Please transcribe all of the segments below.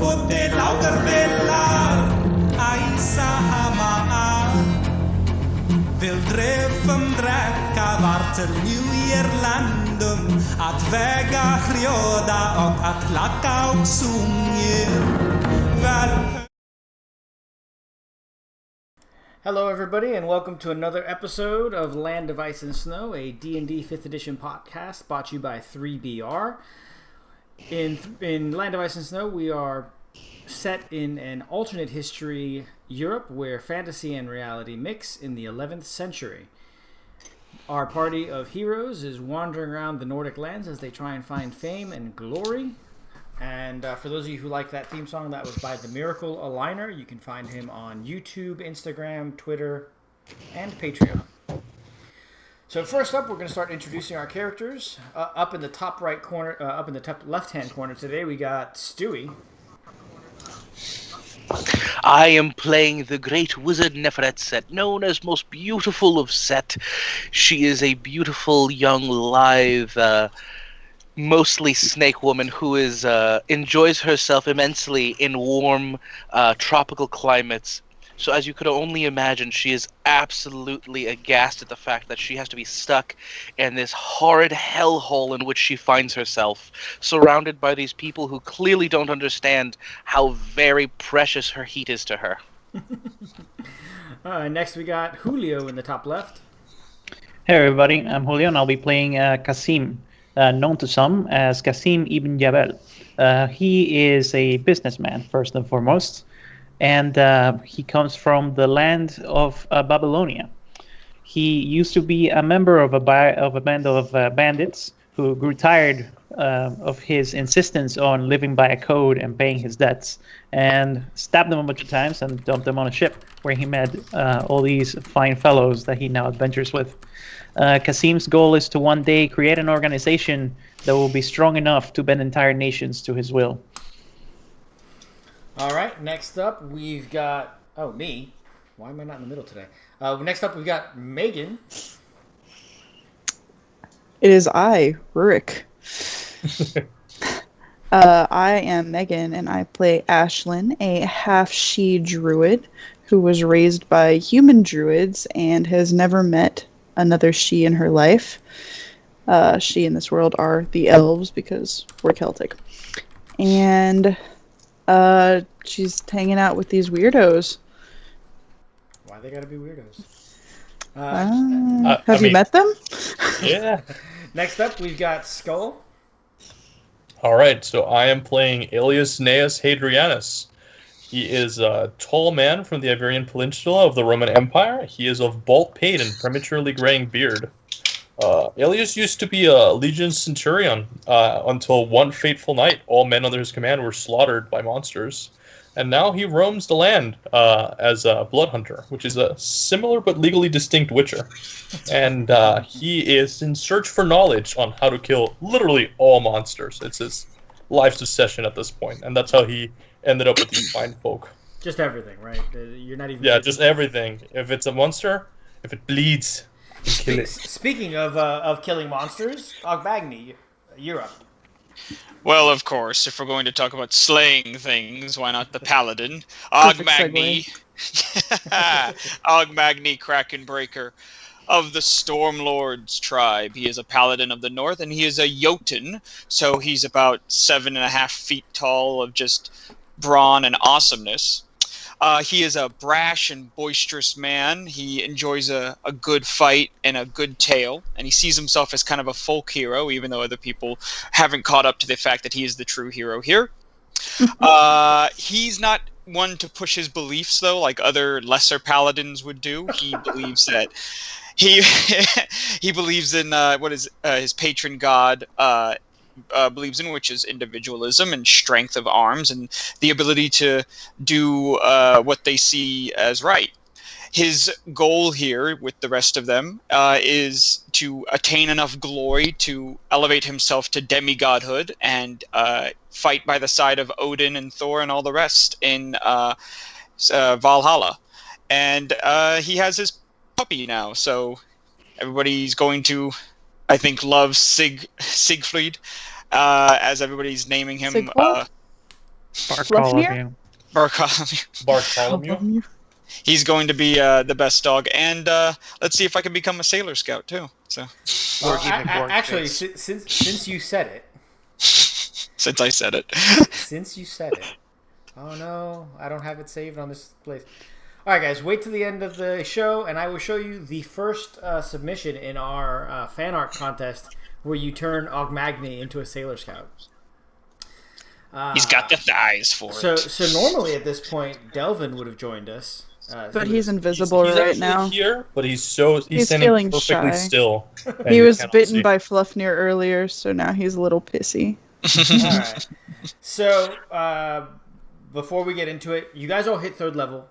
fod de laugerbillar ei sahamaa vill dreven dräcka vart till New Irlandum att väga frjöda och att klacka och sjunga. Hello everybody and welcome to another episode of Land of Ice and Snow, a D&D 5th edition podcast brought to you by 3BR. In Land of Ice and Snow, we are set in an alternate history Europe where fantasy and reality mix in the 11th century. Our party of heroes is wandering around the Nordic lands as they try and find fame and glory. And for those of you who like that theme song, that was by The Miracle Aligner. You can find him on YouTube, Instagram, Twitter, and Patreon. So first up, we're going to start introducing our characters. Up in the top right corner, up in the top left-hand corner today, we got Stewie. I am playing the great wizard Neferet Set, known as most beautiful of Set. She is a beautiful, young, lithe, mostly snake woman who is enjoys herself immensely in warm tropical climates. So as you could only imagine, she is absolutely aghast at the fact that she has to be stuck in this horrid hellhole in which she finds herself, surrounded by these people who clearly don't understand how very precious her heat is to her. Next we got Julio in the top left. Hey everybody, I'm Julio and I'll be playing Qasim. Known to some as Qasim ibn Jabal. He is a businessman, first and foremost, and he comes from the land of Babylonia. He used to be a member of a band of bandits who grew tired of his insistence on living by a code and paying his debts, and stabbed them a bunch of times and dumped them on a ship where he met all these fine fellows that he now adventures with. Qasim's goal is to one day create an organization that will be strong enough to bend entire nations to his will. All right, next up we've got... Oh, me. Why am I not in the middle today? Next up we've got Megan. It is I, Rurik. I am Megan, and I play Ashlyn, a half-she druid who was raised by human druids and has never met another she in her life. She in this world are the elves because we're Celtic. And she's hanging out with these weirdos. Why they gotta be weirdos? Have you met them? Yeah. Next up, we've got Skull. All right, so I am playing Aelius Gnaeus Hadrianus. He is a tall man from the Iberian Peninsula of the Roman Empire. He is of bald pate and prematurely graying beard. Aelius used to be a legion centurion until one fateful night all men under his command were slaughtered by monsters. And now he roams the land as a blood hunter, which is a similar but legally distinct witcher. And he is in search for knowledge on how to kill literally all monsters. It's his life's obsession at this point, and that's how he ended up with these fine folk. Just everything, right? You're not even... Yeah, just everything. If it's a monster, if it bleeds, you kill it. Speaking of killing monsters, Ogbagni, you're up. Well, of course, if we're going to talk about slaying things, why not the paladin? Ogbagni. Ogbagni Krakenbreaker of the Stormlord's tribe. He is a paladin of the north, and he is a Jotun, so he's about 7.5 feet tall of just brawn and awesomeness. He is a brash and boisterous man. He enjoys a good fight and a good tale, and he sees himself as kind of a folk hero, even though other people haven't caught up to the fact that he is the true hero here. He's not one to push his beliefs, though, like other lesser paladins would do. He believes that he believes in his patron god believes in, which is individualism and strength of arms and the ability to do what they see as right. His goal here with the rest of them is to attain enough glory to elevate himself to demigodhood and fight by the side of Odin and Thor and all the rest in Valhalla. And he has his puppy now, so everybody's going to, I think, love Siegfried, as everybody's naming him. Bartholomew. Bartholomew. He's going to be the best dog, and let's see if I can become a Sailor Scout too. So, Actually, since you said it, since I said it, oh no, I don't have it saved on this place. All right, guys, wait till the end of the show, and I will show you the first submission in our fan art contest, where you turn Ogmagny into a Sailor Scout. He's got the thighs for it. So normally at this point, Delvin would have joined us. But he's invisible he's right now. Here, but he's standing feeling perfectly shy. still. He was bitten see. by Fluffnir earlier, so now he's a little pissy. All right. So before we get into it, you guys all hit 3rd level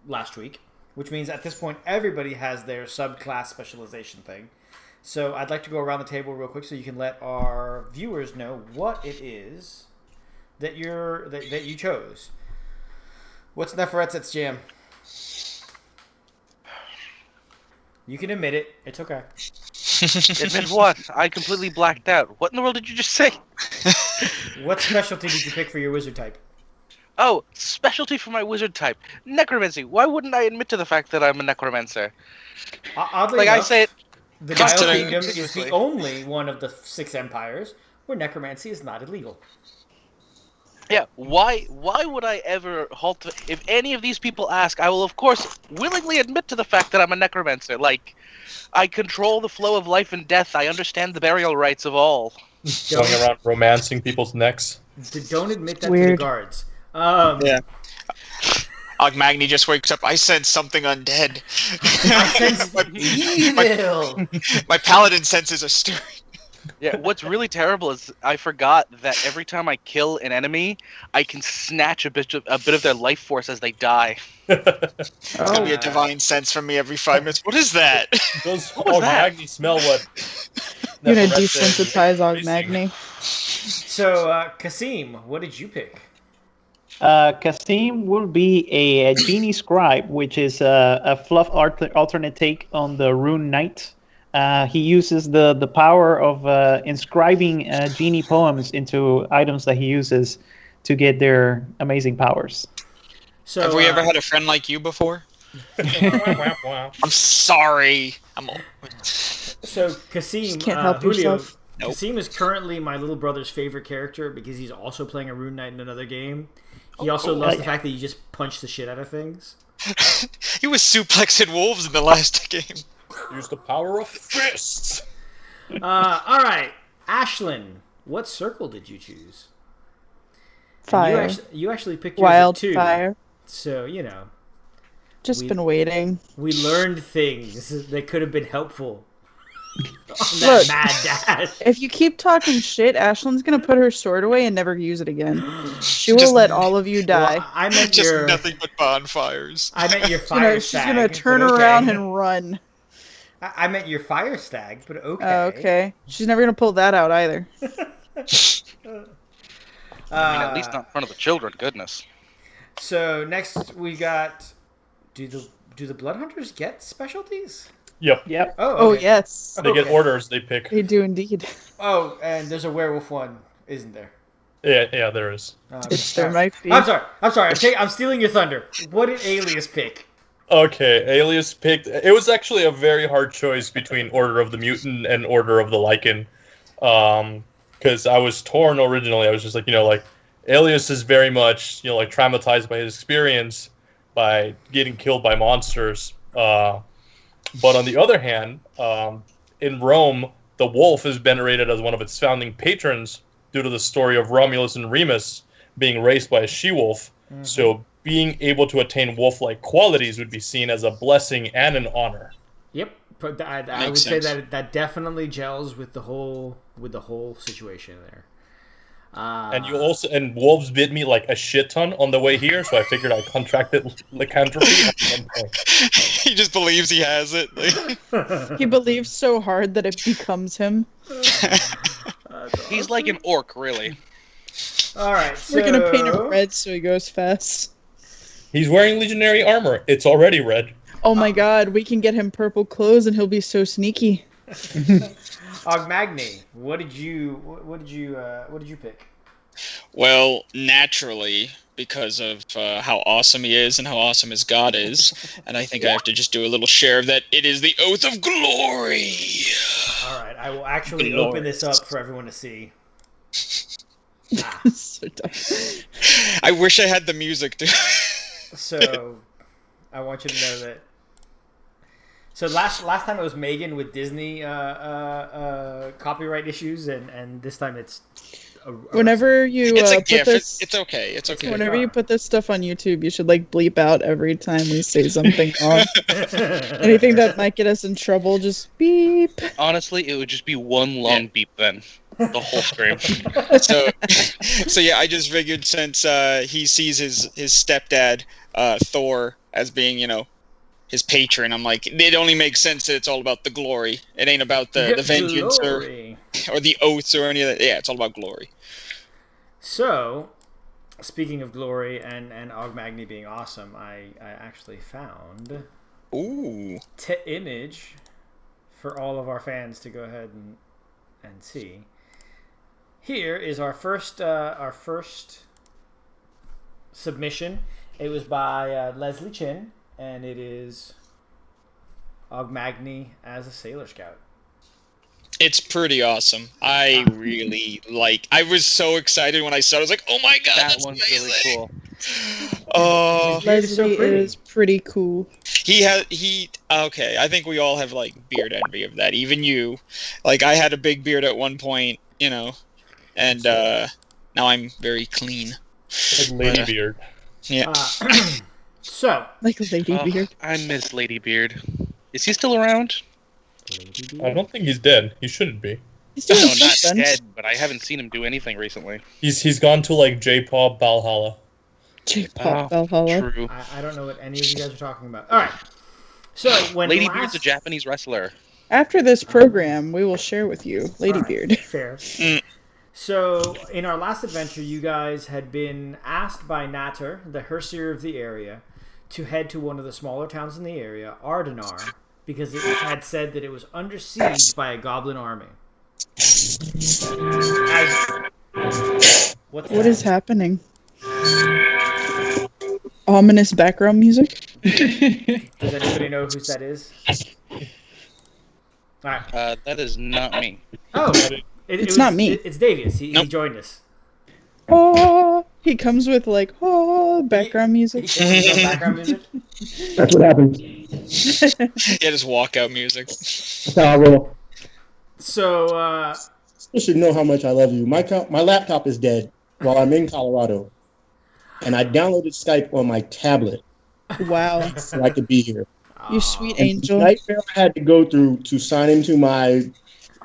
last week, which means at this point everybody has their subclass specialization thing. So I'd like to go around the table real quick so you can let our viewers know what it is that you chose. What's Neferet's jam? You can admit it. It's okay. Admit what? I completely blacked out. What in the world did you just say? What specialty did you pick for your wizard type? Oh, specialty for my wizard type. Necromancy. Why wouldn't I admit to the fact that I'm a necromancer? Oddly Like enough, I say it. the Considering- Dial Kingdom is the only one of the 6 empires where necromancy is not illegal. Yeah, why would I ever halt... If any of these people ask, I will, of course, willingly admit to the fact that I'm a necromancer. Like, I control the flow of life and death. I understand the burial rites of all. Going around romancing people's necks. Don't admit that to the Weird. guards. Yeah. Ogmagny just wakes up. I sense something undead. I sense evil. My paladin senses are stirring. Yeah, what's really terrible is I forgot that every time I kill an enemy, I can snatch a bit of their life force as they die. It's gonna be a divine sense from me every 5 minutes. What is that? Does was that? Ogmagny smell what? You're gonna Neferet's desensitize facing? Ogmagny. So, Kasim, what did you pick? Kasim will be a genie scribe, which is a fluff alternate take on the rune knight. He uses the power of inscribing genie poems into items that he uses to get their amazing powers. So, Have we ever had a friend like you before? Wah, wah. I'm sorry. I'm old. So, Kasim, Can't help Julio, yourself. Nope. Kasim is currently my little brother's favorite character because he's also playing a rune knight in another game. He also loves the fact that you just punch the shit out of things. He was suplexing wolves in the last game. Use the power of fists. All right, Ashlyn, what circle did you choose? And Fire. You actually picked yours at 2. Wildfire. So, you know, Just been waiting. we learned things that could have been helpful. On Look. that mad dash. If you keep talking shit, Ashlyn's gonna put her sword away and never use it again. She will Just- let all of you die. Well, I meant Just your nothing but bonfires. I meant your fire She's stag. gonna but turn okay. around and run. I meant your fire stag, but okay. Oh, okay. She's never gonna pull that out either. I mean, at least not in front of the children, goodness. So next we got. Do the blood hunters get specialties? Yep. Yep. Oh okay. yes, They get Okay. orders they pick. they do indeed. Oh, and there's a werewolf one, isn't there? Yeah, there is. There might be. I'm sorry. I'm stealing your thunder. What did Alias pick? Okay, Alias picked. It was actually a very hard choice between Order of the Mutant and Order of the Lycan. Because I was torn originally. I was just like, Alias is very much, like traumatized by his experience by getting killed by monsters. But on the other hand, in Rome, the wolf is venerated as one of its founding patrons due to the story of Romulus and Remus being raised by a she-wolf. Mm-hmm. So being able to attain wolf-like qualities would be seen as a blessing and an honor. Yep, but I would say that definitely gels with the whole situation there. And wolves bit me like a shit ton on the way here, so I figured I contracted lycanthropy at some point. He just believes he has it. He believes so hard that it becomes him. He's like an orc, really. All right, so We're gonna paint him red so he goes fast. He's wearing legionary armor. It's already red. Oh my god, we can get him purple clothes and he'll be so sneaky. Ogmagny, what did you pick? Well, naturally, because of how awesome he is and how awesome his god is, and I think I have to just do a little share of that. It is the Oath of Glory. All right, I will actually open this up for everyone to see. So dumb. I wish I had the music to. So, I want you to know that. So last time it was Megan with Disney copyright issues, and this time it's. Whenever you It's a put GIF. this, It's okay. It's okay. whenever you put this stuff on YouTube, you should like bleep out every time we say something wrong. Anything that might get us in trouble, just beep. Honestly, it would just be one long beep then. The whole stream. So yeah, I just figured since he sees his stepdad Thor as being, his patron, I'm like, it only makes sense that it's all about the glory. It ain't about the vengeance or the oaths or any of that. Yeah, it's all about glory. So, speaking of glory and Ogmagny being awesome, I actually found image for all of our fans to go ahead and see. Here is our first submission. It was by Leslie Chin, and it is Ogmagny as a Sailor Scout. It's pretty awesome. I really I was so excited when I saw it. I was like, oh my god, That that's one's amazing. really cool. Oh, Leslie is pretty cool. Okay, I think we all have beard envy of that. Even you. I had a big beard at one point, and now I'm very clean. Like Ladybeard. Yeah. So, like Ladybeard. I miss Ladybeard. Is he still around? I don't think he's dead. He shouldn't be. He's doing No, not something. dead, but I haven't seen him do anything recently. He's gone to J-pop Valhalla. J-pop Valhalla. True. I don't know what any of you guys are talking about. All right. So when Ladybeard's a Japanese wrestler. After this program, we will share with you Ladybeard. Right, fair. So in our last adventure, you guys had been asked by Natter, the Herseer of the area, to head to one of the smaller towns in the area, Ardrnar, because it had said that it was under siege by a goblin army. What is happening? Ominous background music? Does anybody know who that is? All right. That is not me. Oh, it's not me. It's Davius. He joined us. Oh, he comes with background music. Background music. That's what happens. Yeah, just walkout music. That's how I roll. So, You should know how much I love you. My laptop is dead while I'm in Colorado, and I downloaded Skype on my tablet. Wow. So I could be here. You sweet And angel. the nightmare I had to go through to sign into my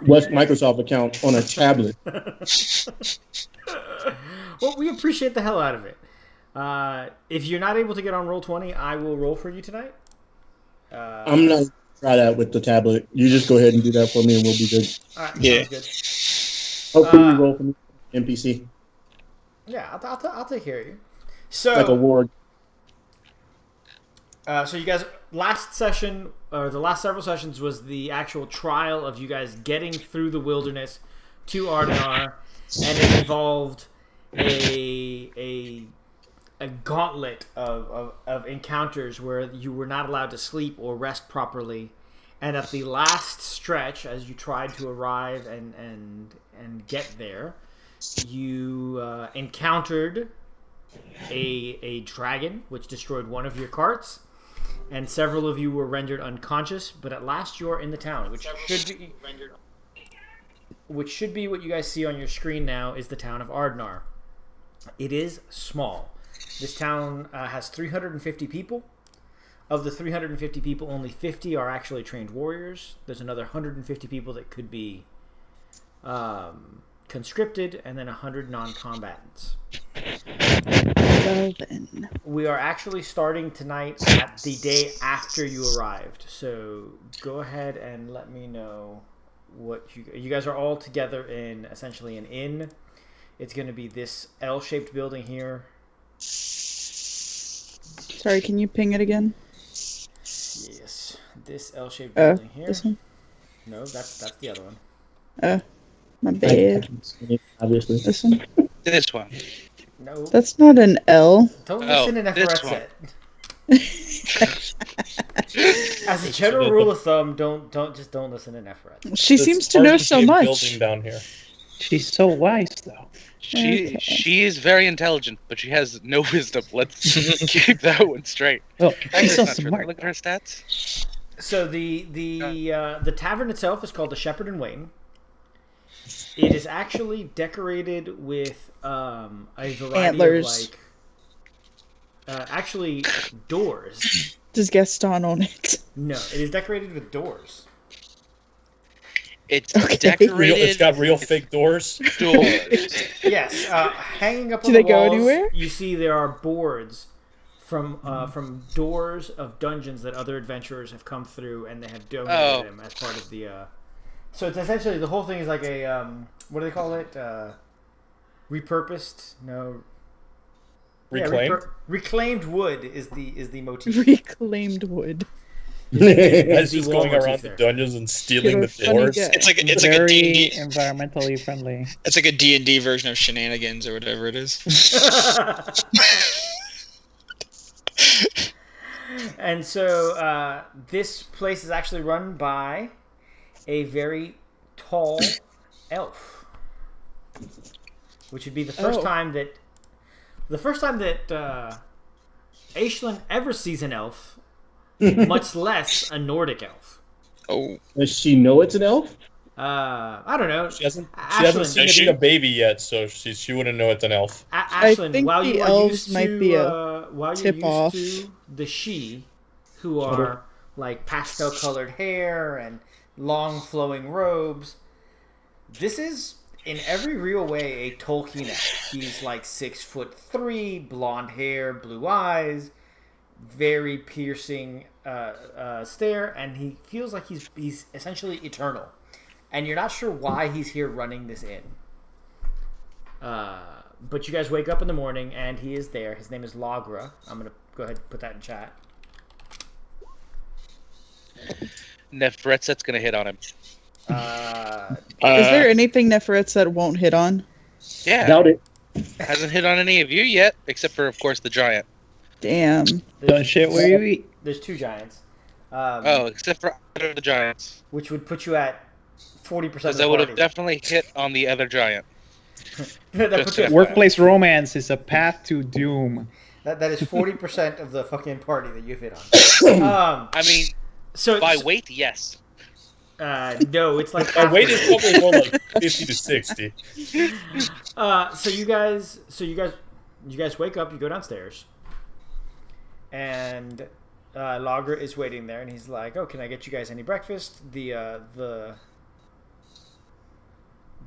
Microsoft account on a tablet. Well, we appreciate the hell out of it. If you're not able to get on Roll20, I will roll for you tonight. I'm not try that with the tablet. You just go ahead and do that for me, and we'll be good. All right, Yeah. sounds good. Hopefully, you roll for me, NPC, Yeah, I'll take care of you. So, like a ward. So you guys, last session, or the last several sessions, was the actual trial of you guys getting through the wilderness to Ardrnar, and it involved a gauntlet of encounters where you were not allowed to sleep or rest properly, and at the last stretch, as you tried to arrive and get there, you encountered a dragon which destroyed one of your carts. And several of you were rendered unconscious, but at last you are in the town, which should be what you guys see on your screen now is the town of Ardrnar. It is small. This town has 350 people. Of the 350 people, only 50 are actually trained warriors. There's another 150 people that could be conscripted, and then 100 non-combatants. Well then. We are actually starting tonight at the day after you arrived. So go ahead and let me know what you guys are all together in essentially an inn. It's going to be this L-shaped building here. Sorry, can you ping it again? Yes, this L-shaped building here. This one? No, that's the other one. My bad. Obviously. This one? This one. No. That's not an L. Don't Oh, listen to this Neferetset. As a general rule of thumb, don't listen to Neferetset. She This seems to know Tarzan so Cave much. Building down here. She's so wise, though. She is very intelligent, but she has no wisdom. Let's keep that one straight. Oh, Actually, she's so that's not true. smart. Look at her stats. So the tavern itself is called the Shepherd and Wain. It is actually decorated with a variety Antlers. of actually doors. Does Gaston own it? No, it is decorated with doors. It's Okay. decorated. It's got real fake doors. doors. Yes, hanging up Do on they the go walls, anywhere? you see there are boards from doors of dungeons that other adventurers have come through, and they have donated them as part of the. So it's essentially the whole thing is like a what do they call it? Repurposed? No. Reclaimed. Yeah, reclaimed wood is the motif. Reclaimed wood. Guys the just wall going motif around there. the dungeons and stealing You're the a funny doors. guy. It's like a Very D&D. environmentally friendly. It's like a D&D version of shenanigans or whatever it is. And so this place is actually run by a very tall elf, which would be the first time that Aishlin ever sees an elf, much less a Nordic elf. Oh, Does she know it's an elf? I don't know. She hasn't Ashlyn, seen Is it she? being a baby yet, so she wouldn't know it's an elf. Ashlyn, think while the you are elves used might to be a while you're tip used off. to the she, who are like pastel colored hair and long flowing robes, this is in every real way a Tolkien elf. He's like 6'3", blonde hair, blue eyes, very piercing stare, and he feels like he's essentially eternal. And you're not sure why he's here running this inn. But you guys wake up in the morning, and he is there. His name is Lagra. I'm going to go ahead and put that in chat. Neferetset's gonna hit on him. Is there anything Neferetset won't hit on? Yeah, Doubt it. hasn't hit on any of you yet, except for, of course, the giant. Damn. Don't shit where you eat. There's two giants. Except for either of the giants, Which would put you at 40% of because the that would have party. definitely hit on the other giant. that, puts you at, Workplace romance is a path to doom. that is 40% of the fucking party that you've hit on. I mean, So by weight, yes. no, it's like My half weight the is probably more like 50 to 60. So you guys wake up, you go downstairs, and Lager is waiting there, and he's like, "Oh, can I get you guys any breakfast?"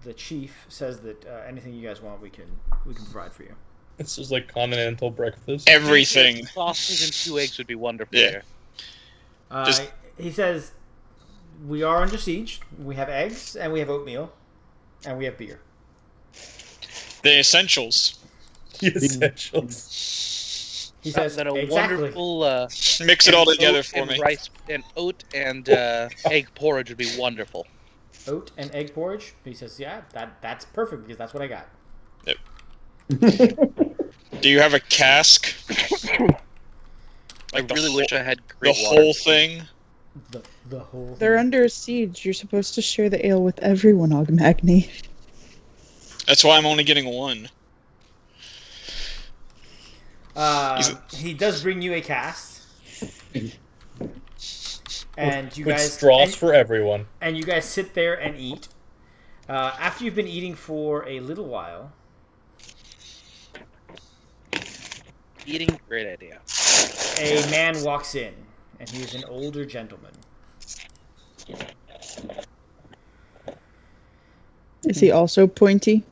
The chief says that anything you guys want, we can provide for you. This is like continental breakfast. everything. Sausage and 2 eggs would be wonderful Yeah. here. Just- He says, "We are under siege. We have eggs, and we have oatmeal, and we have beer." The essentials. The essentials. He says, Then a "Exactly." wonderful Mix it all and together oat for and me. rice and oat and egg porridge would be wonderful. Oat and egg porridge. He says, "Yeah, that's perfect because that's what I got." Do you have a cask? I the really whole- wish I had The great water. whole thing? The whole. They're thing. under siege. You're supposed to share the ale with everyone, Ogmagny. That's why I'm only getting one. He does bring you a cast, and you With guys straws for everyone. and you guys sit there and eat. After you've been eating for a little while, Eating, great idea. a man walks in, and he is an older gentleman. Is he also pointy?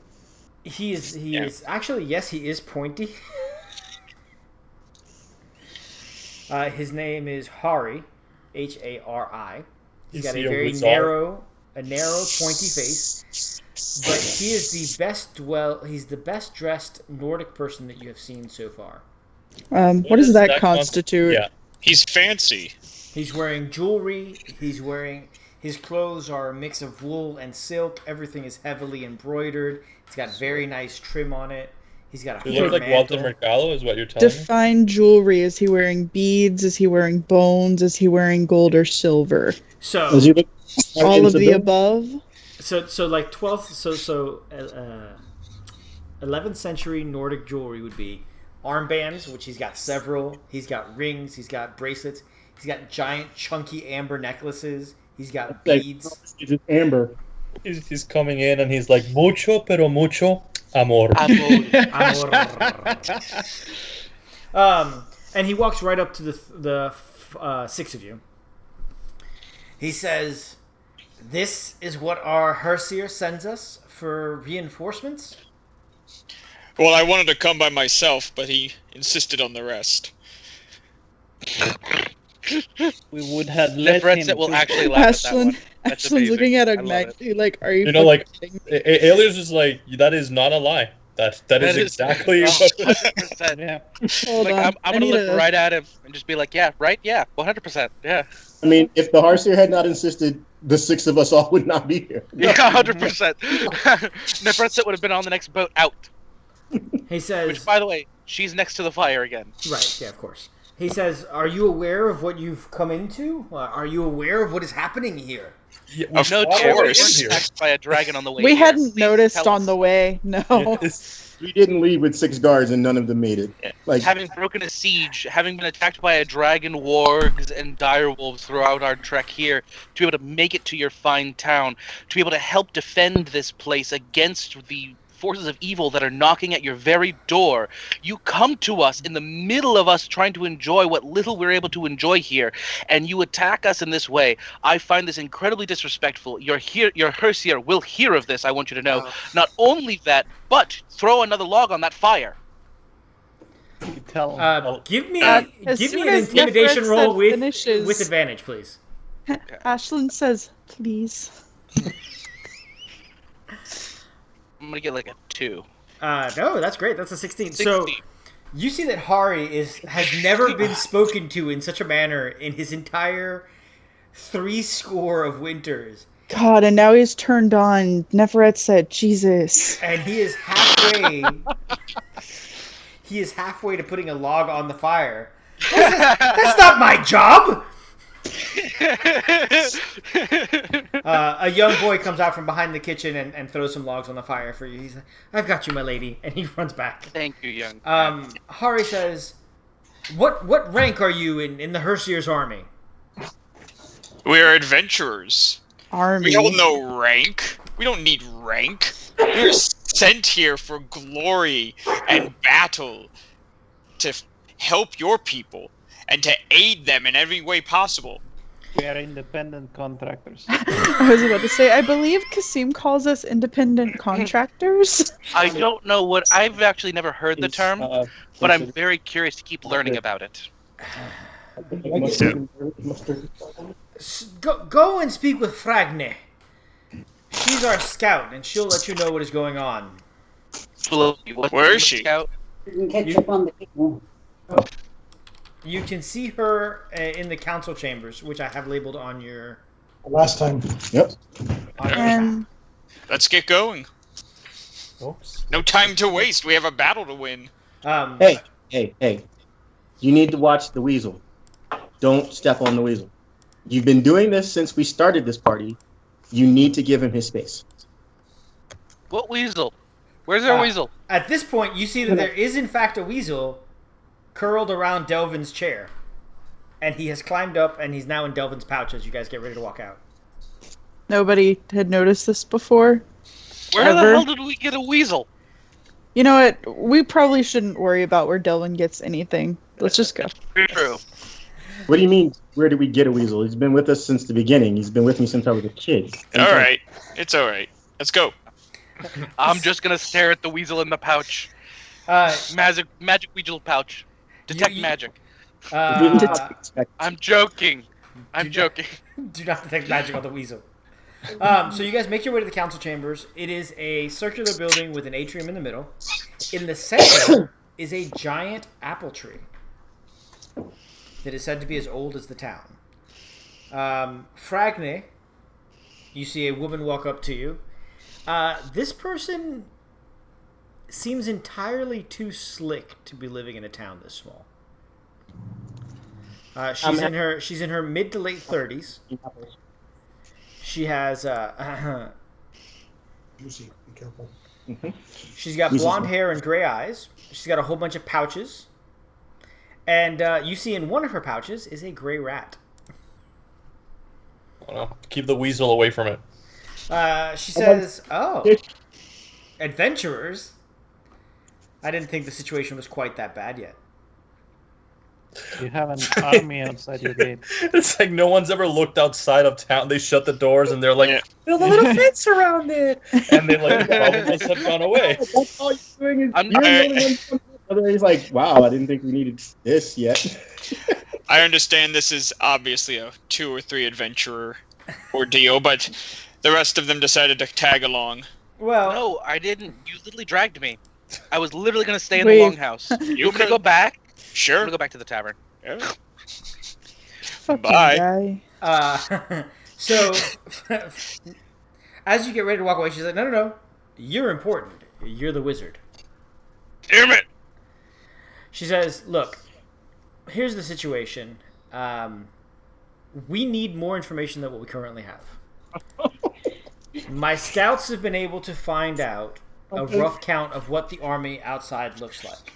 He is actually, yes, he is pointy. His name is Hari, Hari. He's got a Is he a very wizard? narrow, pointy face. But he is the best. He's the best dressed Nordic person that you have seen so far. What does that constitute? Yeah. He's fancy. He's wearing jewelry. His clothes are a mix of wool and silk. Everything is heavily embroidered. It's got very nice trim on it. He's got a He looks fur like Walter mantle. Mercado, is what you're telling me. Define jewelry. Is he wearing beads? Is he wearing bones? Is he wearing gold or silver? So Does he look All of the into above? So like 12th 11th century Nordic jewelry would be armbands, which he's got several. He's got rings. He's got bracelets. He's got giant chunky amber necklaces. He's got beads. It's amber. He's coming in and he's like, mucho, pero mucho amor. And he walks right up to the six of you. He says, "This is what our Herseer sends us for reinforcements." Well, I wanted to come by myself, but he insisted on the rest. We would have let Nefretset him. will actually laugh at that one. That's Ashlin's amazing. looking at I love Agnetti like, are you You know, like, fucking kidding me? Alias is like, that is not a lie. That is exactly what... 100%. Yeah. Hold Like, on. I'm I gonna need look a- right at him and just be like, yeah, right, yeah, 100%, yeah, I mean, if the Harseer had not insisted, the six of us all would not be here. yeah, 100%. Nefretset would have been on the next boat out. He says, Which, by the way, she's next to the fire again. "Right, yeah, of course." He says, "Are you aware of what you've come into? Are you aware of what is happening here?" Yeah, Of No, course. we were here. attacked by a dragon on the way We here. hadn't Please noticed tell on us. the way. No. We didn't leave with 6 guards and none of them made it. Like, Having broken a siege, having been attacked by a dragon, wargs, and direwolves throughout our trek here, to be able to make it to your fine town, to be able to help defend this place against the forces of evil that are knocking at your very door, you come to us in the middle of us trying to enjoy what little we're able to enjoy here, and you attack us in this way. I find this incredibly disrespectful. Your Herseer will hear of this, I want you to know. Not only that, but throw another log on that fire. You tell him. Give me as give soon me an as intimidation Nefretset roll finishes- with advantage, please. Ashlyn says, please. I'm gonna get like a 2. No, that's great. That's a 16. So 16. you see that Hari has never been spoken to in such a manner in his entire 70 of winters, God, and now he's turned on. Neferet said, Jesus. and he is halfway. He is halfway to putting a log on the fire. That's not my job. A young boy comes out from behind the kitchen and throws some logs on the fire for you. He's like, "I've got you, my lady," and he runs back. Thank you, young. Hari says, "What rank are you in the Herseer's army?" We're adventurers. Army. We hold no rank. We don't need rank. We're sent here for glory and battle to help your people and to aid them in every way possible. We are independent contractors. I was about to say, I believe Kasim calls us independent contractors. I don't know what I've actually never heard the term, but I'm very curious to keep learning about it. Go and speak with Fragne. She's our scout, and she'll let you know what is going on. Where is she? Scout? Didn't catch up on the people. You can see her in the council chambers, which I have labeled on your. Last time. Yep. On your And Let's get going. Oops. No time to waste. We have a battle to win. map. Hey. You need to watch the weasel. Don't step on the weasel. You've been doing this since we started this party. You need to give him his space. What weasel? Where's our weasel? At this point, you see that there is in fact a weasel curled around Delvin's chair, and he has climbed up, and he's now in Delvin's pouch as you guys get ready to walk out. nobody had noticed this before. Where the ever. hell did we get a weasel? You know what? We probably shouldn't worry about where Delvin gets anything. Let's just go. Very true. What do you mean, where did we get a weasel? He's been with us since the beginning. He's been with me since I was a kid. All right. It's all right. Let's go. I'm just gonna stare at the weasel in the pouch. Magic weasel pouch. Detect You- magic. I'm I'm joking. I'm joking. Do not detect magic on the weasel. So you guys make your way to the council chambers. It is a circular building with an atrium in the middle. In the center is a giant apple tree that is said to be as old as the town. Fragne, you see a woman walk up to you. This person seems entirely too slick to be living in a town this small. She's in her mid to late 30s. She has Lucy, be careful. she's got blonde hair and gray eyes. She's got a whole bunch of pouches. And you see in one of her pouches is a gray rat. Well, keep the weasel away from it. She says, "Oh, adventurers." I didn't think the situation was quite that bad yet. You have an army outside your gate. It's like no one's ever looked outside of town. They shut the doors and they're like, build a little fence around it. And they like the problem must have gone away. That's all you're doing is you're the only one. He's like, wow, I didn't think we needed this yet. I understand this is obviously a 2 or 3 adventurer ordeal, but the rest of them decided to tag along. Well, No, I didn't. You literally dragged me. I was literally going to stay in the longhouse. You want me to go back? I'm Sure. going to go back to the tavern. Yeah. Fucking Bye. guy. So as you get ready to walk away, she's like, "No. You're important. You're the wizard." Damn it! She says, "Look, here's the situation. We need more information than what we currently have. My scouts have been able to find out a rough count of what the army outside looks like.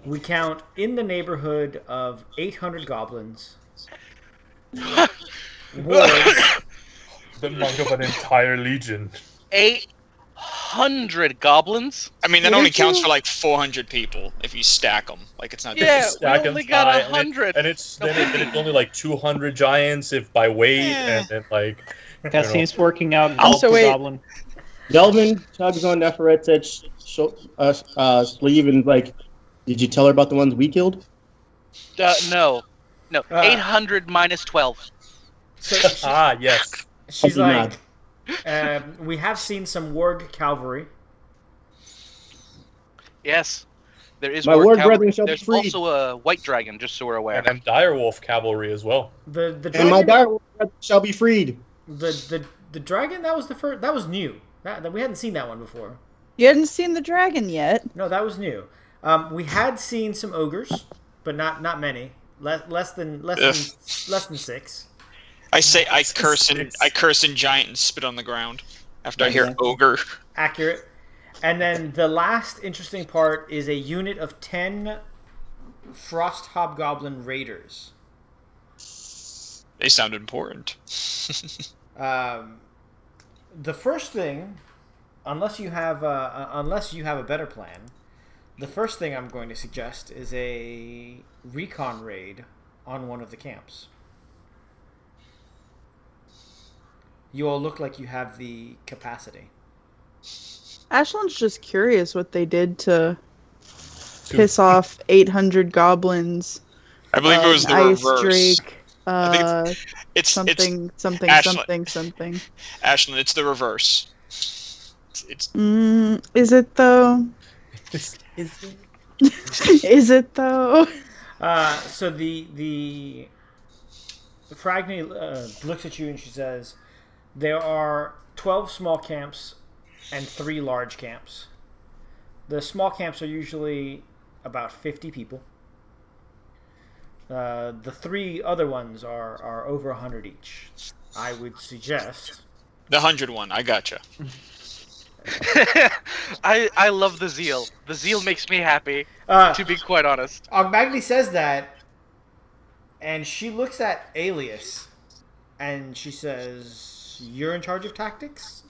We count in the neighborhood of 800 goblins, wargs, The monk of an entire legion. 800 goblins? I mean, that only counts for like 400 people if you stack them. Like, it's not Yeah, Stack we only them got high, 100. And it's only like 200 giants if by weight, and then like. Cassine's working out Also, wait. Goblin. Delvin tugs on Neferet's sleeve and like, did you tell her about the ones we killed? No. 800 minus 12. So Yes. she's I do like, we have seen some warg cavalry. Yes. There is My more ward cavalry. brethren shall be There's freed. also a white dragon, just so we're aware. And direwolf cavalry as well. The And my dragon, dire brethren shall be freed. the dragon, that was the first. That was new. That we hadn't seen that one before. You hadn't seen the dragon yet. No, that was new. We had seen some ogres, but not many. Less than 6. I say I curse in giant and spit on the ground after I hear ogre. Accurate. And then the last interesting part is a unit of 10 frost hobgoblin raiders. They sound important. The first thing, unless you have a better plan, the first thing I'm going to suggest is a recon raid on one of the camps. You all look like you have the capacity. Ashland's just curious what they did to piss off 800 goblins. I believe it was the Ice reverse. Drake. I think it's Something. Ashland, it's the reverse. It's Is it though? Is it though? So the Fragni looks at you and she says, "There are 12 small camps and 3 large camps. The small camps are usually about 50 people. The 3 other ones are over 100 each. I would suggest." the 100 one. I gotcha. I love the zeal. The zeal makes me happy, to be quite honest. Ogmagni says that, and she looks at Alias, and she says, "You're in charge of tactics?"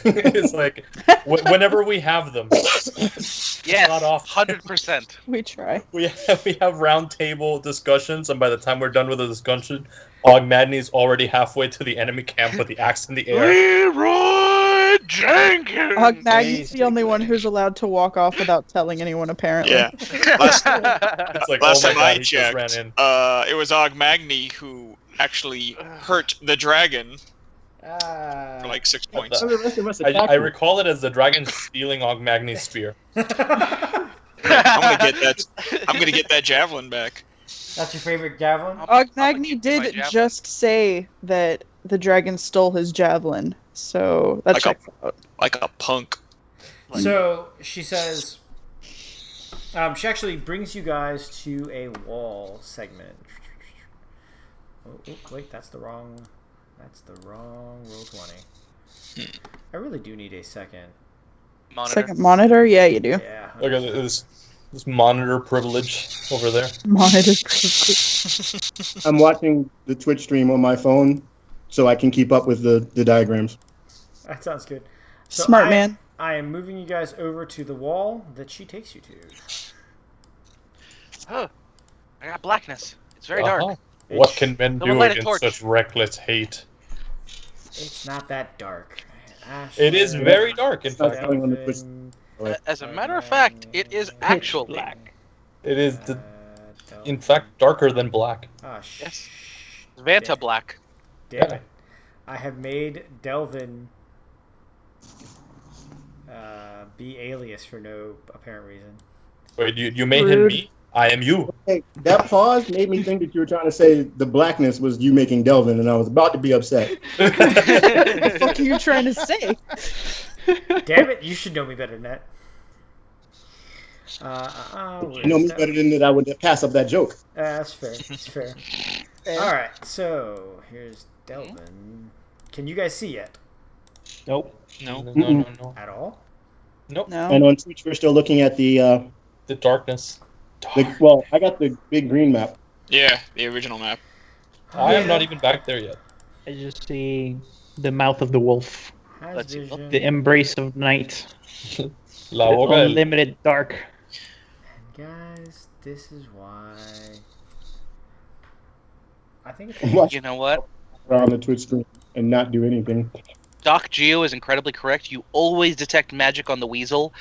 It's like whenever we have them, Yes, not off. 100%. We try. we have round table discussions, and by the time we're done with the discussion, Ogmadney's already halfway to the enemy camp with the axe in the air. Leroy Jenkins! Maggie's the only one who's allowed to walk off without telling anyone, apparently. Yeah. Last It's like, Last oh my time god, I he just checked, ran in. it was Ogmagny who actually hurt the dragon for like 6 points. So the rest of us I attack him. recall it as the dragon stealing Ogmagny's spear. I'm gonna get that javelin back. That's your favorite javelin? Ogmagny did just say that the dragon stole his javelin, so that Like checks out. Like a punk. So she says, she actually brings you guys to a wall segment. Oh, wait, that's the wrong roll 20. I really do need a second. Monitor. Second monitor? Yeah, you do. Yeah. Look at this monitor privilege over there. Monitor. I'm watching the Twitch stream on my phone, so I can keep up with the diagrams. That sounds good. So Smart man. I am moving you guys over to the wall that she takes you to. Oh, I got blackness. It's very dark. What can men Someone do light a against torch. such reckless hate? It's not that dark. It is very dark, in It's not fact. telling on the Twitch. As a matter of fact, it is actually black. It is, in fact, darker than black. Oh, Yes. Vanta black. Damn it. I have made Delvin be alias for no apparent reason. Wait, you made him Rude. me? I am you. Hey, that pause made me think that you were trying to say the blackness was you making Delvin, and I was about to be upset. What the fuck are you trying to say? Damn it, you should know me better than that. You know me better than that. I would pass up that joke. That's fair. That's fair. Alright, so here's Delvin. Can you guys see yet? Nope. No. At all? Nope. No. And on Twitch, we're still looking at the darkness. well, I got the big green map. Yeah, the original map. I am not even back there yet. I just see the mouth of the wolf, Has Let's see. vision. the embrace of night, La the Vogel. unlimited dark. Guys, this is why I think it's Watch You know what? on the Twitch screen and not do anything. Doc Geo is incredibly correct. You always detect magic on the weasel,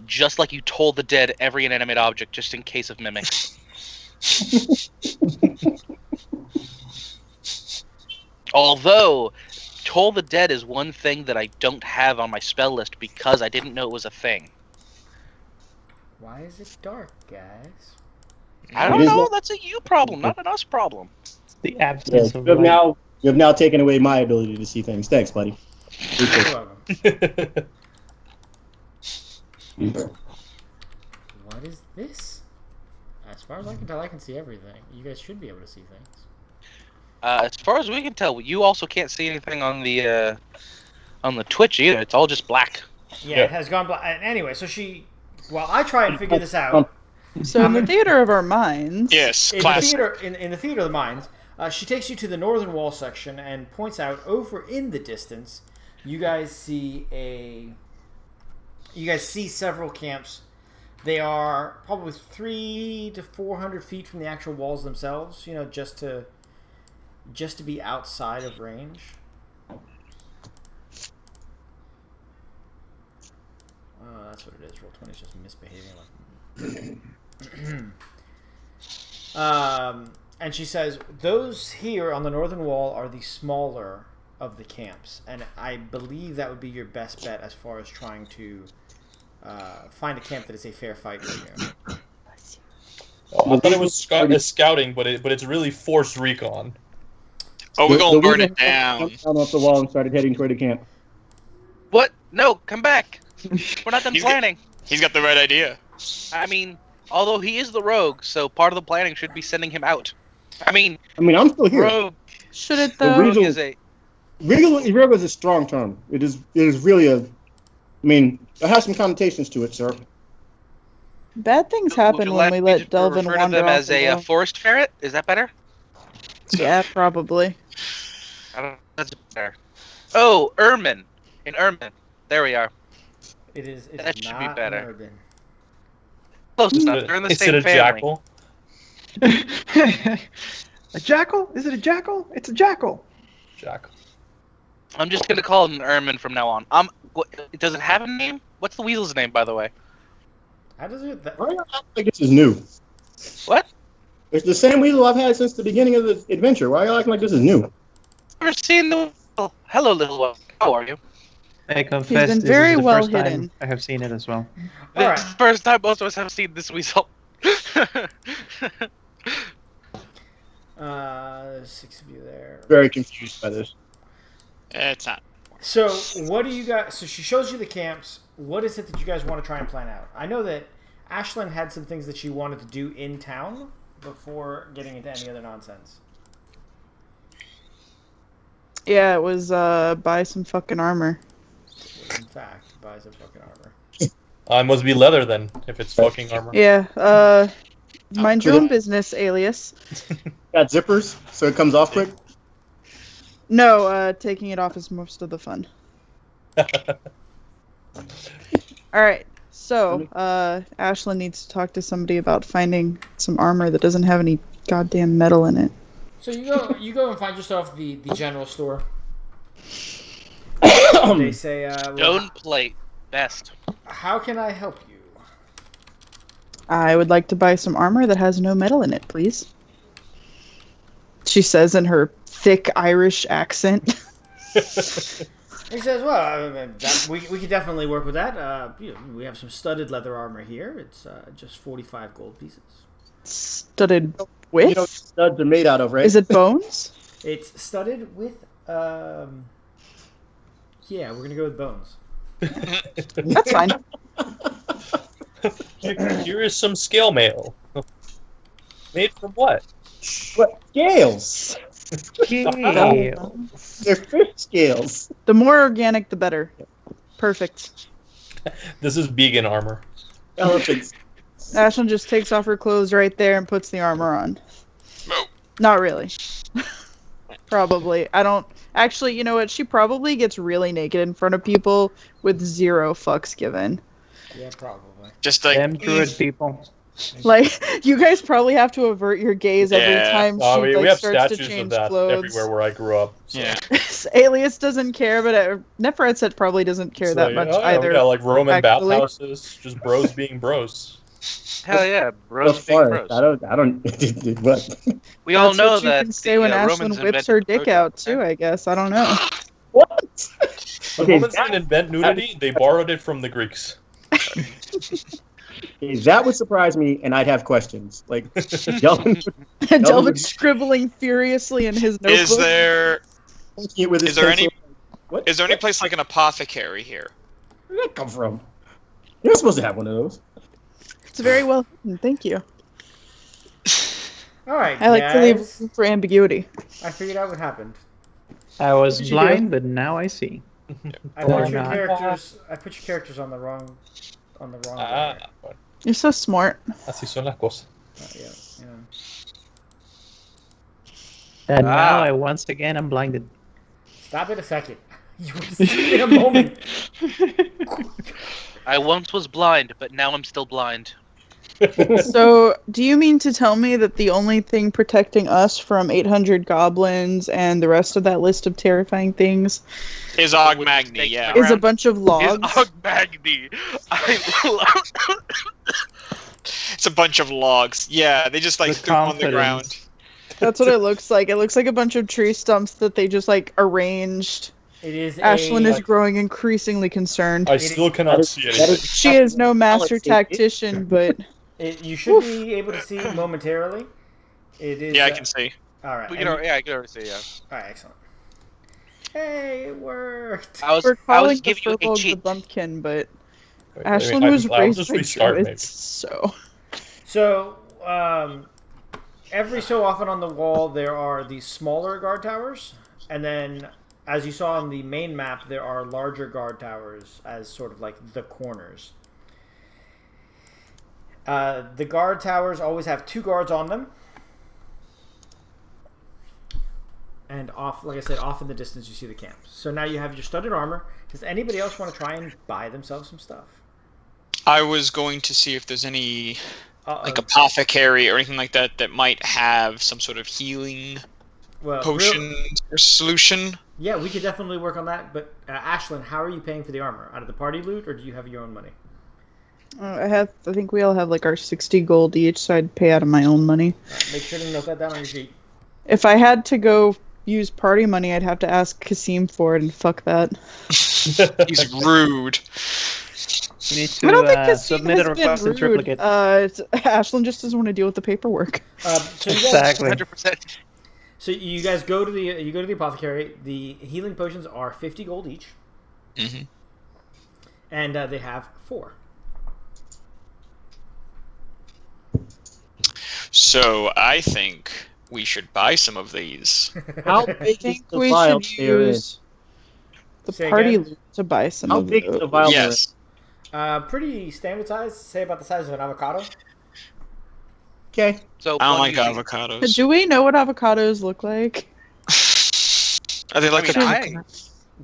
just like you told the dead every inanimate object, just in case of mimic. Although, Toll the Dead is one thing that I don't have on my spell list because I didn't know it was a thing. Why is it dark, guys? I don't It is know. not- That's a you problem, not an us problem. It's the Yeah, absence you of have light. now taken away my ability to see things. Thanks, buddy. You're welcome. What is this? As far as I can tell, I can see everything. You guys should be able to see things. As far as we can tell, you also can't see anything on the Twitch either. It's all just black. Yeah, it has gone black. Anyway, so while I try and figure this out, So in the theater of our minds, Yes, in the classic. theater, in the theater of the minds, she takes you to the northern wall section and points out over in the distance. You guys see several camps. They are probably 300 to 400 feet from the actual walls themselves. You know, just to be outside of range. That's what it is. Roll 20 is just misbehaving. And she says, those here on the northern wall are the smaller of the camps. And I believe that would be your best bet as far as trying to find a camp that is a fair fight for you. I thought it was scouting, but it's really forced recon. Oh, we're gonna burn weasel it down. jumped down off the wall and started heading toward the camp. What? No, come back. We're not done He's planning. He's got the right idea. I mean, although he is the rogue, so part of the planning should be sending him out. I mean, I'm still here. rogue, should it The though? rogue weasel- is a... Rogue is a strong term. It is really it has some connotations to it, sir. Bad things Would happen you when like we me let to Delvin refer to wander them off as the a wall. forest ferret? Is that better? Yeah, probably. I don't know. That's better. Oh, ermine. An ermine. There we are. It's That should not be better. an urban. Close enough. They're in the Is same it a family. jackal? A jackal? Is it a jackal? It's a jackal. Jackal. I'm just gonna call it an ermine from now on. Does it have a name? What's the weasel's name, by the way? How does it? Why y'all act like this is new? What? It's the same weasel I've had since the beginning of the adventure. Why y'all acting like this is new? Never seen the. Oh, hello, little one. How are you? I confess, been this very is the well first time hidden. I have seen it as well. This Alright. is the first time most of us have seen this weasel. There's 6 of you there. Very confused by this. It's not. So what do you guys? So she shows you the camps. what is it that you guys want to try and plan out? I know that Ashlyn had some things that she wanted to do in town before getting into any other nonsense. Yeah, it was buy some fucking armor. In fact, buy some fucking armor. Must be leather then, if it's fucking armor. Yeah, mind your own business, Alias. Got zippers, so it comes off quick. No, taking it off is most of the fun. Alright, so, Ashlyn needs to talk to somebody about finding some armor that doesn't have any goddamn metal in it. So you go and find yourself the general store. They say, Stone plate, best. how can I help you? I would like to buy some armor that has no metal in it, please. She says in her thick Irish accent. He says, well, we could definitely work with that. We have some studded leather armor here. It's just 45 gold pieces. Studded with? You know what studs are made out of, right? Is it bones? It's studded with, yeah, we're going to go with bones. That's fine. Here is some scale mail. Made from what? What scales? Scales. They're fish scales. The more organic, the better. Perfect. This is vegan armor. Elephants. Ashlyn just takes off her clothes right there and puts the armor on. Not really. Probably. I don't... Actually, you know what? She probably gets really naked in front of people with 0 fucks given. Yeah, probably. Just like Them druid people. Like, you guys probably have to avert your gaze every Yeah. time she We like, have starts to statues of change that clothes. everywhere where I grew up. So. Yeah. Alias doesn't care, but Neferetset probably doesn't care It's that like, much oh, yeah, either. we got like Roman actually. bathhouses, just bros being bros. Hell yeah, So bros far, being bros. I don't. What? We all That's know what you that can say when the Ashlyn Romans whips invented her the dick blowjob, out too. I guess I don't know. What? The Okay, Romans didn't invent nudity; they borrowed it from the Greeks. That would surprise me, and I'd have questions. Like, Delvin Delvin scribbling furiously in his notebook. is there with his Is there pencil. What? is there any place like an apothecary here? Where did that come from? You're not supposed to have one of those. It's very well hidden. Thank you. All right, I like to leave guys. room for ambiguity. I figured out what happened. I was What did you blind, but now I see. I Or put your not. characters. I put your characters on the wrong. layer. You're so smart. Así son las cosas. Yeah. And now I once again am blinded. Stop it a second. You will see in a moment. I once was blind, but now I'm still blind. So, do you mean to tell me that the only thing protecting us from 800 goblins and the rest of that list of terrifying things Is Ogmagny, yeah. is a bunch of Is logs? Ogmagny. I love. It's a bunch of logs. Yeah, they just like The threw them on the ground. confidence. That's what it looks like. It looks like a bunch of tree stumps that they just like arranged. It is. Ashlyn a, is growing increasingly concerned. I still cannot see anything. She is no master tactician, but You should be able to see momentarily. It is. Yeah, I can see. All right. I and can already see. Yeah. all right. Excellent. Hey, it worked. I was calling the giving you a Furbolg the cheat. bumpkin, but Wait, Ashlyn was I'll raised just by restart, maybe. druids, so... So, every so often on the wall there are these smaller guard towers, and then, as you saw on the main map, there are larger guard towers as sort of like the corners. The guard towers always have 2 guards on them, and off, like I said, off in the distance you see the camps. So now you have your studded armor. Does anybody else want to try and buy themselves some stuff? I was going to see if there's any like apothecary or anything like that that might have some sort of healing potion or solution. Yeah, we could definitely work on that. But Ashlyn, how are you paying for the armor? Out of the party loot, or do you have your own money? I think we all have like our 60 gold each, so I'd pay out of my own money. Make sure to note that down on your sheet. If I had to go use party money, I'd have to ask Kasim for it, and fuck that. He's rude. You need I don't think to Kasim submit has a request been in rude. triplicate. Ashlyn just doesn't want to deal with the paperwork. So you guys, Exactly. 100%. So you guys go to the apothecary. The healing potions are 50 gold each, Mm-hmm. And they have 4. So I think we should buy some of these. How I big is think the we vial should they're in? use the Say party again? loot to buy some How of big is the those. vial they're in? Yes. Pretty standard size. Say about the size of an avocado. Okay. So I don't one like easy. avocados. Do we know what avocados look like? Are they like I mean, a I-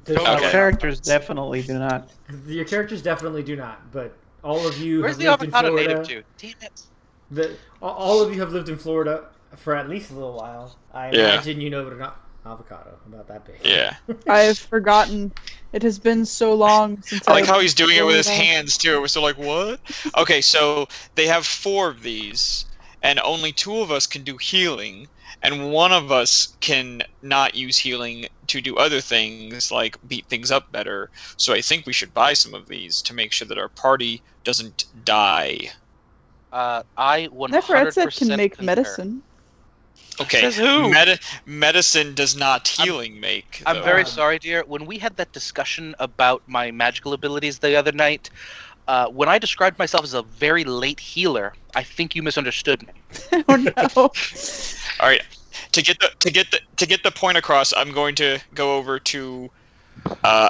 Does- Our Okay. characters definitely do not. Your characters definitely do not, but all of you Where's have the lived in avocado Florida. native to? Damn it. All of you have lived in Florida for at least a little while. I Yeah. imagine you know what an avocado about that big. Yeah. I've forgotten. It has been so long since I like I've how he's doing it with his Florida. hands too. We're still like, what? Okay, so they have 4 of these, and only 2 of us can do healing, and 1 of us can not use healing to do other things like beat things up better. So I think we should buy some of these to make sure that our party doesn't die. I 100% Neferetset can make concur. medicine. Okay, Says who? medicine does not healing make. I'm though. very sorry, dear. When we had that discussion about my magical abilities the other night, when I described myself as a very late healer, I think you misunderstood me. Oh no! All right, to get the point across, I'm going to go over to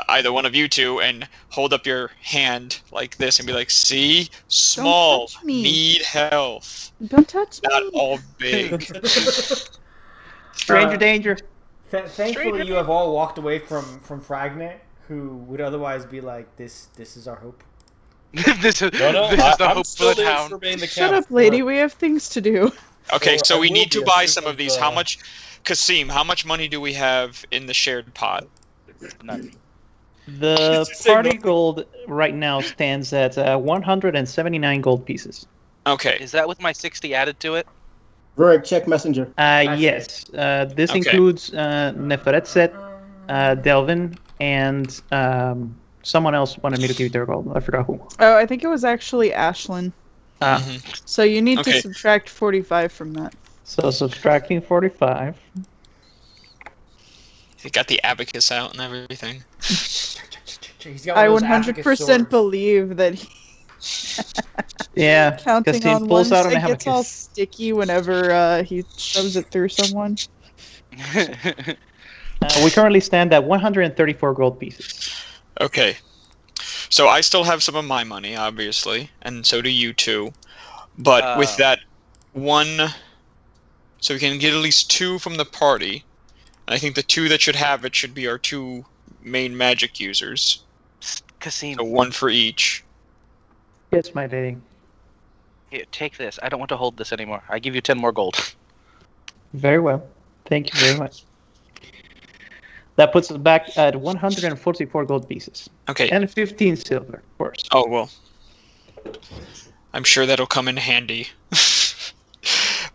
either one of you two and hold up your hand like this and be like, "See, small, touch me. need health, Don't touch me. not all big." Stranger danger. Thankfully, you have all walked away from Fragnet, who would otherwise be like, "This is our hope." this is, No, this is the I'm hope still for the there town. surveying the Shut camp. up, lady. We have things to do. Okay, Or so I we will need to be buy as some soon of as, these. How much, Kasim? How much money do we have in the shared pot? None. The Say no. party gold right now stands at 179 gold pieces. Okay, Is that with my 60 added to it? Rurik, check messenger. Yes. This Okay. includes Neferetset, Delvin, and someone else wanted me to give their gold. I forgot who. Oh, I think it was actually Ashlyn. Mhm. So you need Okay. to subtract 45 from that. So subtracting 45. he got the abacus out and everything. He's got I one of those abacus 100% swords. believe that he Yeah, counting Kasim on pulls one out an it gets all abacus. sticky whenever he shoves it through someone. We currently stand at 134 gold pieces. Okay, so I still have some of my money, obviously, and so do you two. But with that one, so we can get at least 2 from the party. I think the 2 that should have it should be our 2 main magic users. Kasim, So 1 for each. Yes, my lady. here, take this. I don't want to hold this anymore. I give you 10 more gold. Very well. Thank you very much. That puts us back at 144 gold pieces. Okay. And 15 silver, of course. Oh well. I'm sure that'll come in handy.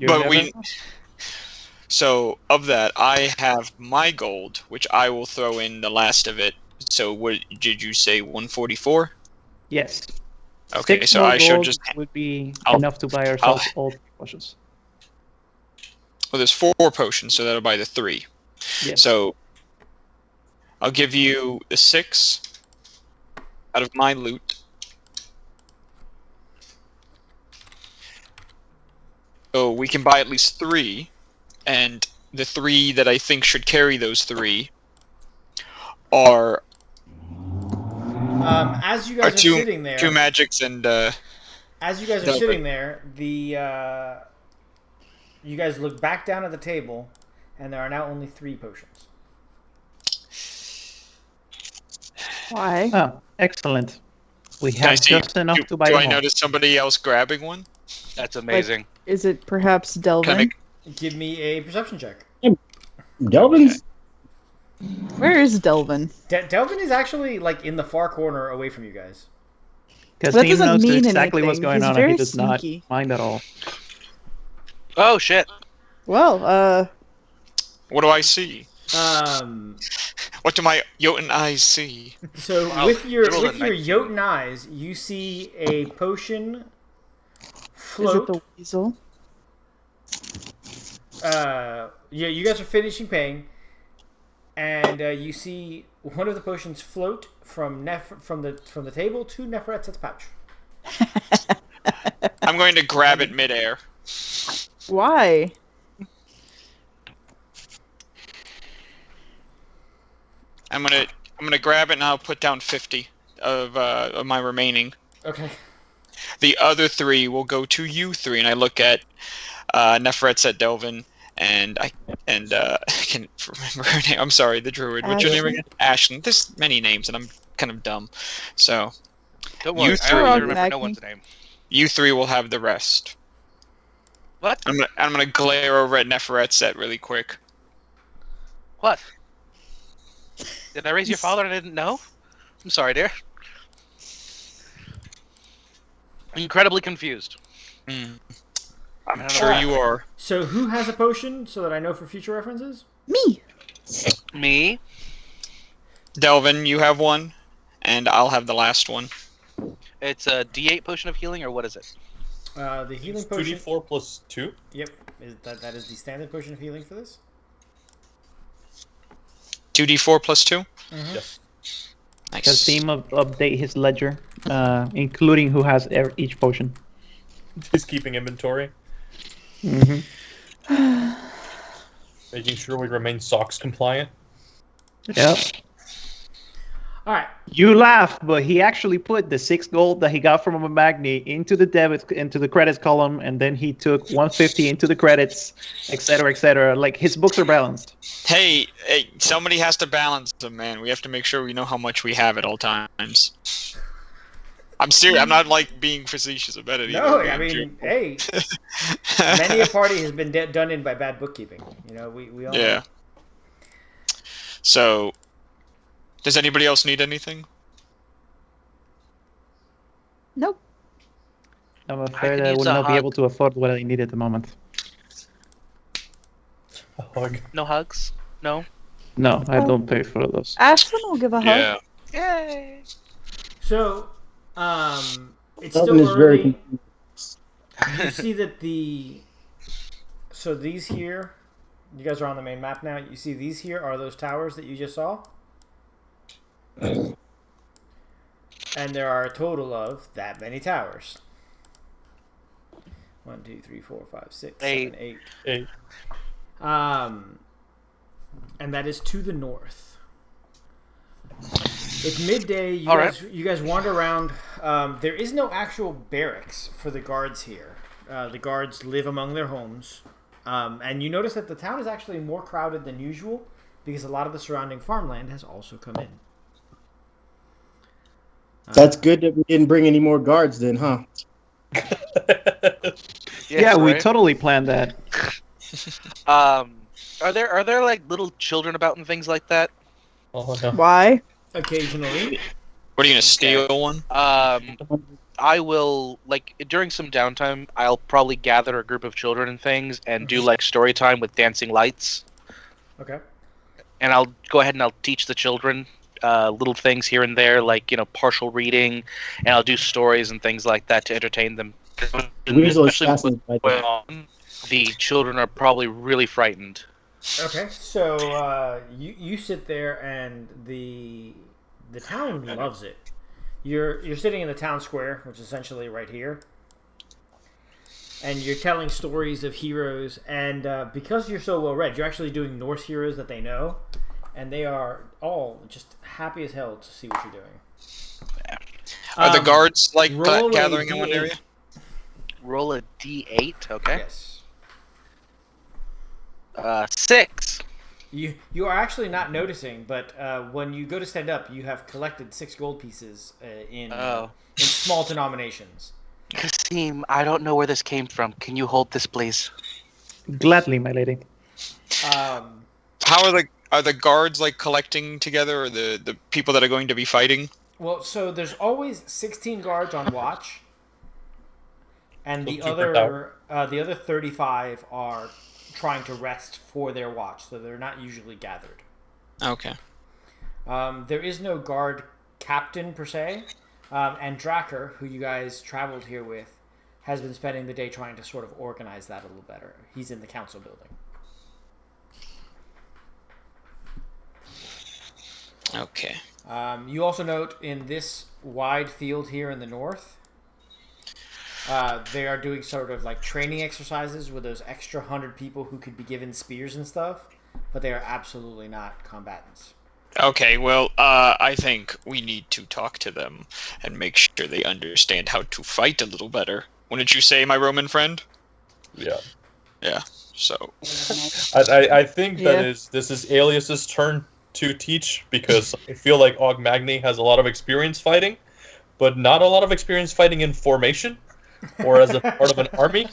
But we. So of that, I have my gold, which I will throw in the last of it. So what did you say? 144? Yes. Okay, 6 so more I should gold just. would be I'll- enough to buy ourselves all 3 potions. Well, there's 4 potions, so that'll buy the 3. Yes. So I'll give you the 6 out of my loot. So we can buy at least 3, and the 3 that I think should carry those 3 are As you guys are 2 sitting there, 2 magics and as you guys are Delvin. sitting there, you guys look back down at the table, and there are now only 3 potions. Why? Oh, excellent. We Can I have see? just enough Do, to buy do them I all. notice somebody else grabbing one? That's amazing. Is it perhaps Can I Delvin? make? Give me a perception check. Delvin's Where is Delvin? Delvin is actually like in the far corner away from you guys. Because That he doesn't knows mean exactly what's anything. going He's on, and he very does not sneaky. mind at all. Oh, shit. Well, What do I see? Um, What do my Jotun eyes see? so Wow, with your roll a with your 19. Jotun eyes, you see a potion is it float. the weasel? Yeah, you guys are finishing paying, and you see one of the potions float from the table to Neferet's pouch. I'm going to grab it midair. Why? I'm gonna grab it and I'll put down 50 of my remaining. Okay. The other 3 will go to you 3, and I look at Neferet Set Delvin, and I can't remember her name. I'm sorry, the druid. What's your name again? Ashlyn. There's many names, and I'm kind of dumb. So Don't worry, you I don't 3, remember Maggie. no one's name. you 3 will have the rest. What? I'm gonna glare over at Neferet Set really quick. What? Did I raise your father and I didn't know? I'm sorry, dear. Incredibly confused. I'm sure sure you are. So who has a potion so that I know for future references? Me. Me? Delvin, you have one, and I'll have the last one. It's a D8 potion of healing, or what is it? The healing It's potion. 2d4 plus 2. Yep. That is the standard potion of healing for this? 2d4 plus 2? Yes. Nice. Kasim update his ledger, including who has each potion. He's keeping inventory, Mm-hmm. making sure we remain SOX compliant. Yep. All right. You laugh, but he actually put the 6 gold that he got from a Magni into the credits column, and then he took 150 into the credits, etc., etc. Like, his books are balanced. Hey, somebody has to balance them, man. We have to make sure we know how much we have at all times. I'm serious. I'm not like being facetious about it either. No, man. I mean, hey, many a party has been done in by bad bookkeeping. You know, we all know. Yeah. So, does anybody else need anything? Nope. I'm afraid could I use will a not be hug. able to afford what I need at the moment. A hug. No hugs? No? No, I don't pay for those. Ashlyn will give a hug. Yeah. Yay! So, it's Delvin still is very early. You see that so these here, you guys are on the main map now. You see these here are those towers that you just saw. And there are a total of that many towers. 1, 2, 3, 4, 5, 6, 7, 8. 8. And that is to the north. It's midday. You All guys wander around. There is no actual barracks for the guards here. The guards live among their homes. And you notice that the town is actually more crowded than usual because a lot of the surrounding farmland has also come in. That's good that we didn't bring any more guards then, huh? Yeah, we right? totally planned that. Are there like little children about and things like that? Oh no. Why? Occasionally. What are you gonna steal one? I will, like, during some downtime, I'll probably gather a group of children and things and do like story time with dancing lights. Okay. And I'll go ahead and I'll teach the children little things here and there, like, partial reading, and I'll do stories and things like that to entertain them. Weasel is Especially fascinated by when that. the children are probably really frightened. Okay. So you sit there and the town loves it. You're sitting in the town square, which is essentially right here. And you're telling stories of heroes, and because you're so well read, you're actually doing Norse heroes that they know, and they are all just happy as hell to see what you're doing. Are the guards like roll a gathering in one D8. area? Roll a D8, okay? Yes. 6. You are actually not noticing, but when you go to stand up, you have collected 6 gold pieces in small denominations. Kasim, I don't know where this came from. Can you hold this, please? Gladly, my lady. How are the guards like collecting together, or the people that are going to be fighting? Well, so there's always 16 guards on watch, and the So 2 per other 35 are trying to rest for their watch, so they're not usually gathered. Okay. There is no guard captain per se, and Dracker, who you guys traveled here with, has been spending the day trying to sort of organize that a little better. He's in the council building. Okay. You also note in this wide field here in the north, they are doing sort of like training exercises with those extra 100 people who could be given spears and stuff, but they are absolutely not combatants. Okay, well, I think we need to talk to them and make sure they understand how to fight a little better. Wouldn't you say, my Roman friend? Yeah. Yeah, so... I think Yeah. this is Alias's turn to teach, because I feel like Ogmagny has a lot of experience fighting, but not a lot of experience fighting in formation or as a part of an army.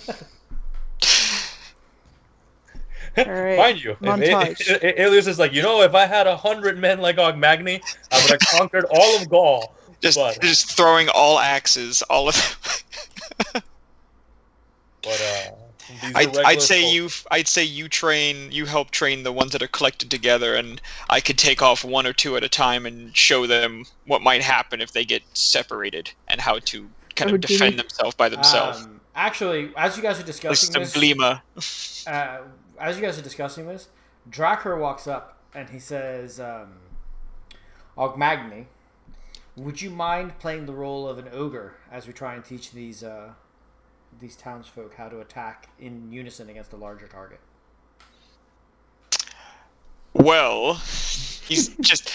All right. Mind you, Montage. Alias is like, if I had 100 men like Ogmagny, I would have conquered all of Gaul. Just throwing all axes, all of... But these are regular I'd say folk. you help train the ones that are collected together, and I could take off one or two at a time and show them what might happen if they get separated and how to kind of defend themselves by themselves. Actually, as you guys are Like discussing some this, Blima. as you guys are discussing this, Drakher walks up and he says, Ogmagny, would you mind playing the role of an ogre as we try and teach these townsfolk how to attack in unison against a larger target? Well, he's just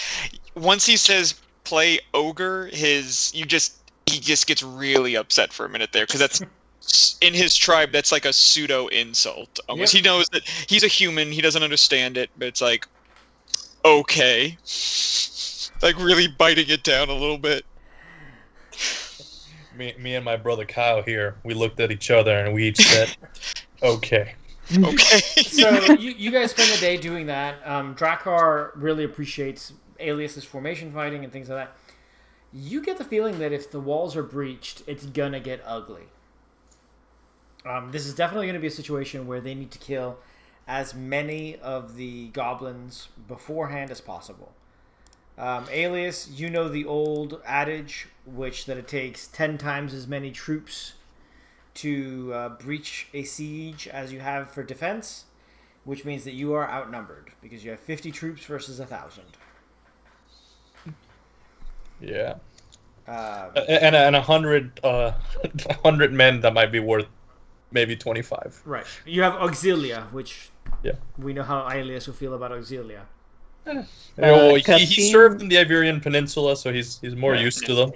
once he says play ogre, he just gets really upset for a minute there, because that's in his tribe. That's like a pseudo insult. Almost. Yep. He knows that he's a human. He doesn't understand it, but it's like, okay, like really biting it down a little bit. Me and my brother Kyle here, we looked at each other and we each said, okay. Okay. So you guys spend the day doing that. Drakkar really appreciates Alias's formation fighting and things like that. You get the feeling that if the walls are breached, it's gonna get ugly. This is definitely going to be a situation where they need to kill as many of the goblins beforehand as possible. Alias, you know the old adage, that it takes 10 times as many troops to breach a siege as you have for defense, which means that you are outnumbered because you have 50 troops versus 1,000. Yeah. And 100 men that might be worth maybe 25. Right. You have Auxilia, which yeah, we know how Alias will feel about Auxilia. He served in the Iberian Peninsula, so he's more used to them.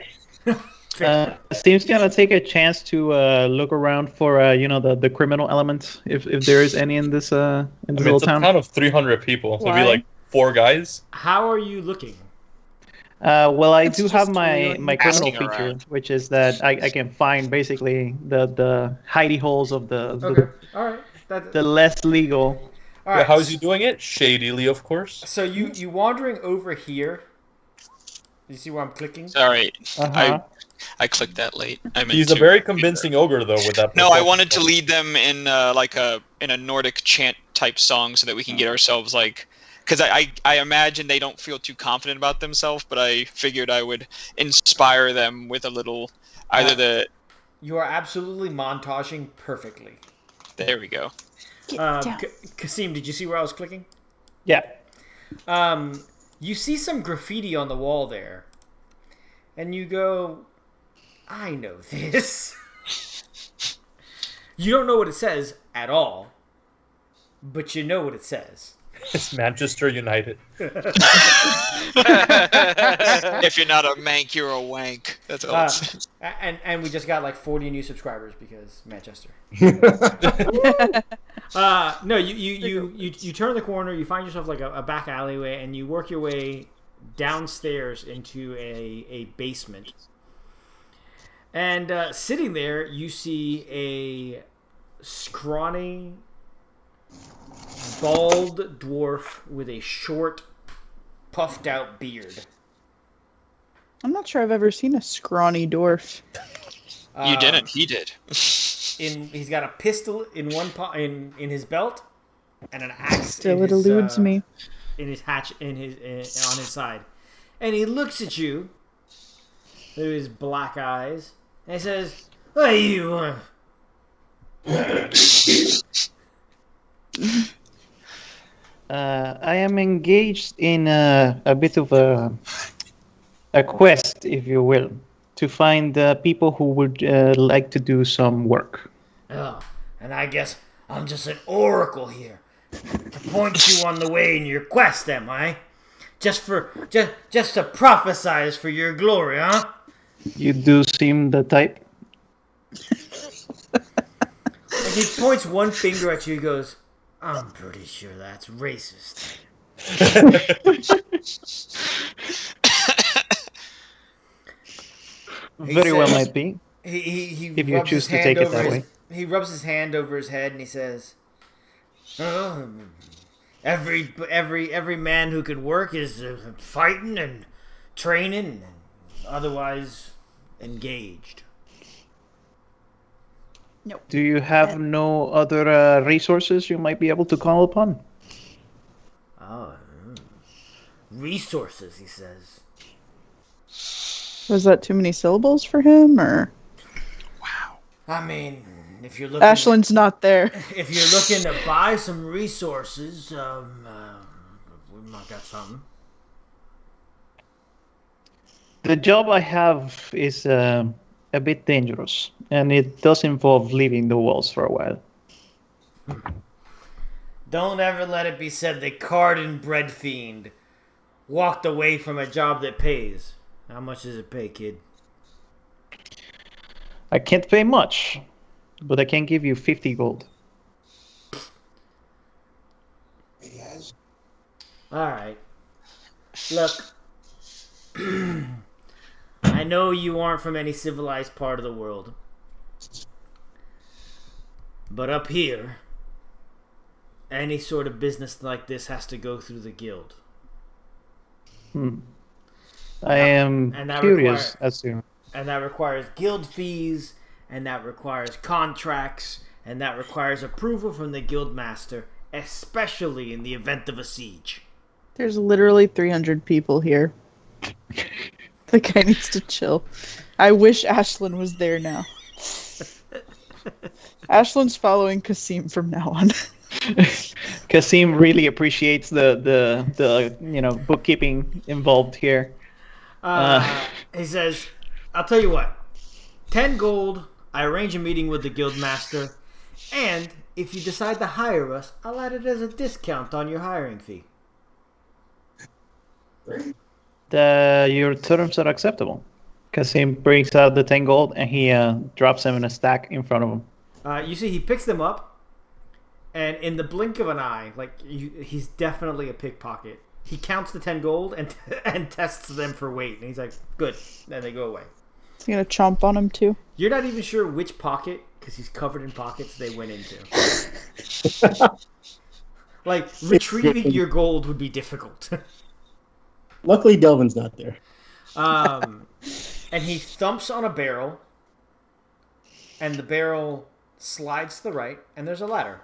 Seems gonna take a chance to look around for the criminal element, if there is any in this little it's town. a town of 300 people, so it'd be like 4 guys. How are you looking? Well, I It's do just have my criminal asking feature, around. which is that I can find basically the hidey holes of Okay. All right. the less legal. All right. How's he doing it? Shadily, of course. So you wandering over here. You see where I'm clicking? Sorry, Uh-huh. I clicked that late. I meant He's a to- very convincing ogre, though, with that. No, I wanted to lead them in in a Nordic chant type song so that we can get ourselves because I imagine they don't feel too confident about themselves, but I figured I would inspire them with a little You are absolutely montaging perfectly. There we go. Get down. Kasim, did you see where I was clicking? Yeah. You see some graffiti on the wall there, and you go, I know this. You don't know what it says at all, but you know what it says. It's Manchester United. If you're not a mank, you're a wank. That's all it says. And we just got like 40 new subscribers because Manchester. No, you turn the corner, you find yourself like a back alleyway, and you work your way downstairs into a basement. And sitting there, you see a scrawny, bald dwarf with a short, puffed out beard. I'm not sure I've ever seen a scrawny dwarf. You didn't. He did. He's got a pistol in in his belt and an axe. Still, it eludes me. In his hatch on his side, and he looks at you through his black eyes and he says, "What do you want?" I am engaged in a bit of a quest, if you will, to find people who would like to do some work. Oh, and I guess I'm just an oracle here to point you on the way in your quest, am I? Just to prophesize for your glory, huh? You do seem the type. And he points one finger at you. He goes, "I'm pretty sure that's racist." Very well might be. He if you rubs choose his to hand take it over that his, way. He rubs his hand over his head and he says, "Oh, every man who can work is fighting and training and otherwise engaged." Nope. Do you have no other resources you might be able to call upon? Oh, resources, he says. Was that too many syllables for him, or? I mean, if you're looking, Ashland's not there. if you're looking to buy some resources, we might got something. The job I have is a bit dangerous, and it does involve leaving the walls for a while. Don't ever let it be said that Cardin Bread Fiend walked away from a job that pays. How much does it pay, kid? I can't pay much, but I can give you 50 gold. Alright. Look. I know you aren't from any civilized part of the world. But up here, any sort of business like this has to go through the guild. I am curious as to... And that requires guild fees, and that requires contracts, and that requires approval from the guild master, especially in the event of a siege. There's literally 300 people here. The guy needs to chill. I wish Ashland was there now. Ashland's following Kasim from now on. Kasim really appreciates the bookkeeping involved here. He says, "I'll tell you what. 10 gold, I arrange a meeting with the guild master, and if you decide to hire us, I'll add it as a discount on your hiring fee." Your terms are acceptable. Kasim brings out the 10 gold and he drops them in a stack in front of him. You see, he picks them up, and in the blink of an eye, he's definitely a pickpocket. He counts the 10 gold and tests them for weight, and he's like, "Good," and they go away. He's gonna chomp on him too. You're not even sure which pocket, because he's covered in pockets, they went into. Retrieving your gold would be difficult. Luckily, Delvin's not there. And he thumps on a barrel, and the barrel slides to the right, and there's a ladder.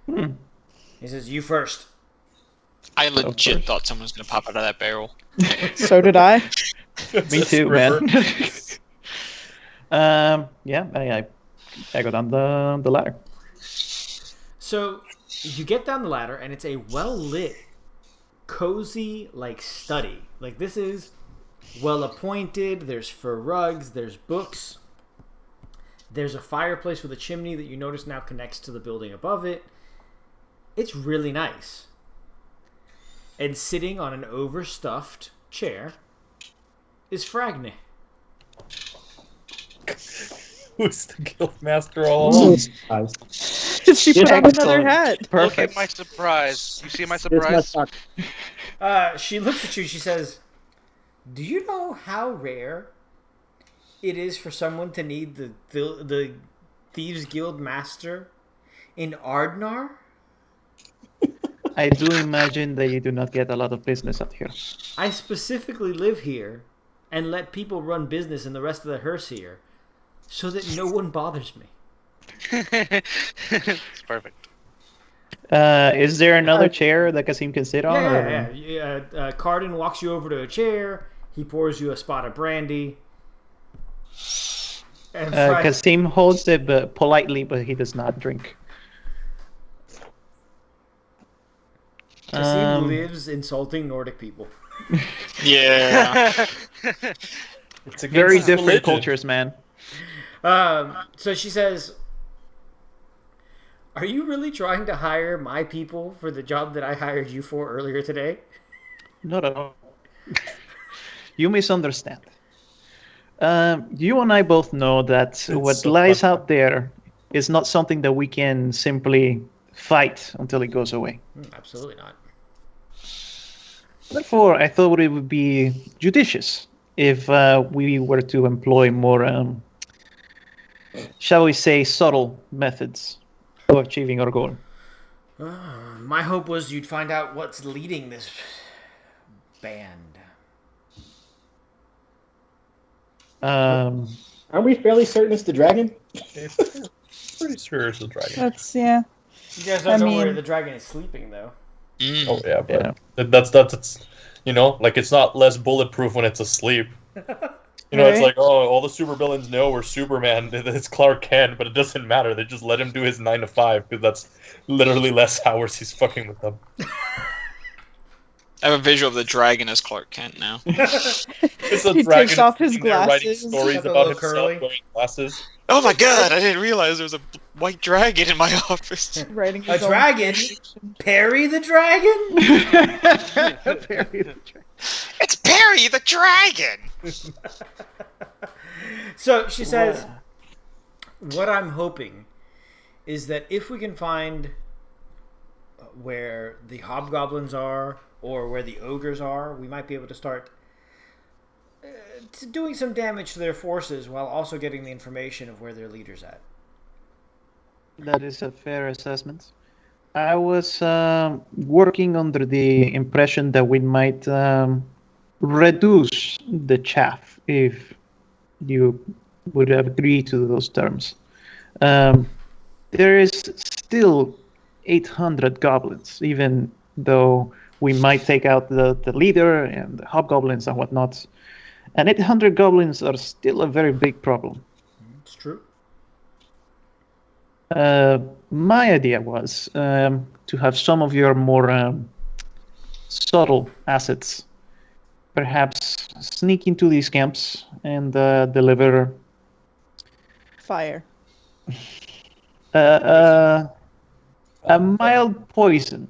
He says, "You first." I legit thought someone was going to pop out of that barrel. So did I. Me too, man. I go down the ladder. So you get down the ladder, and it's a well-lit, cozy, study. This is well-appointed. There's fur rugs. There's books. There's a fireplace with a chimney that you notice now connects to the building above it. It's really nice. And sitting on an overstuffed chair is Fragny. Who's the guildmaster all along? She put on another hat. Look at my surprise. You see my surprise? She looks at you. She says, "Do you know how rare it is for someone to need the Thieves Guild Master in Ardrnar?" I do imagine that you do not get a lot of business out here. "I specifically live here and let people run business in the rest of the hearse here so that no one bothers me." It's perfect. Is there another chair that Kasim can sit on? Yeah. Cardin walks you over to a chair. He pours you a spot of brandy. And Kasim holds it politely, but he does not drink. Kasim lives insulting Nordic people. Yeah. It's against Very his different religion. cultures, man. So she says, "Are you really trying to hire my people for the job that I hired you for earlier today?" Not at all. You misunderstand. You and I both know that what so lies funny. out there is not something that we can simply fight until it goes away. Absolutely not. Therefore, I thought it would be judicious if we were to employ more, shall we say, subtle methods of achieving our goal. My hope was you'd find out what's leading this band. Um, Aren't we fairly certain it's the dragon? It's pretty sure it's the dragon. That's yeah. You guys don't I know where mean- the dragon is sleeping, though. Oh yeah, Yeah. but that's like it's not less bulletproof when it's asleep. It's Right. like, oh, all the supervillains know we're Superman. It's Clark Kent, but it doesn't matter. They just let him do his 9 to 5 because that's literally less hours he's fucking with them. I have a visual of the dragon as Clark Kent now. It's a He dragon takes off his sitting there writing glasses. stories Got the about little himself curly. wearing glasses. Oh my god, I didn't realize there was a white dragon in my office. Writing A his own dragon? fanfiction. Perry the dragon? It's Perry the dragon! So she says, what I'm hoping is that if we can find where the hobgoblins are or where the ogres are, we might be able to start doing some damage to their forces while also getting the information of where their leader's at. That is a fair assessment. I was working under the impression that we might reduce the chaff if you would agree to those terms. There is still 800 goblins, even though we might take out the leader and the hobgoblins and whatnot. And 800 goblins are still a very big problem. It's true. My idea was to have some of your more subtle assets perhaps sneak into these camps and deliver Fire. a mild poison.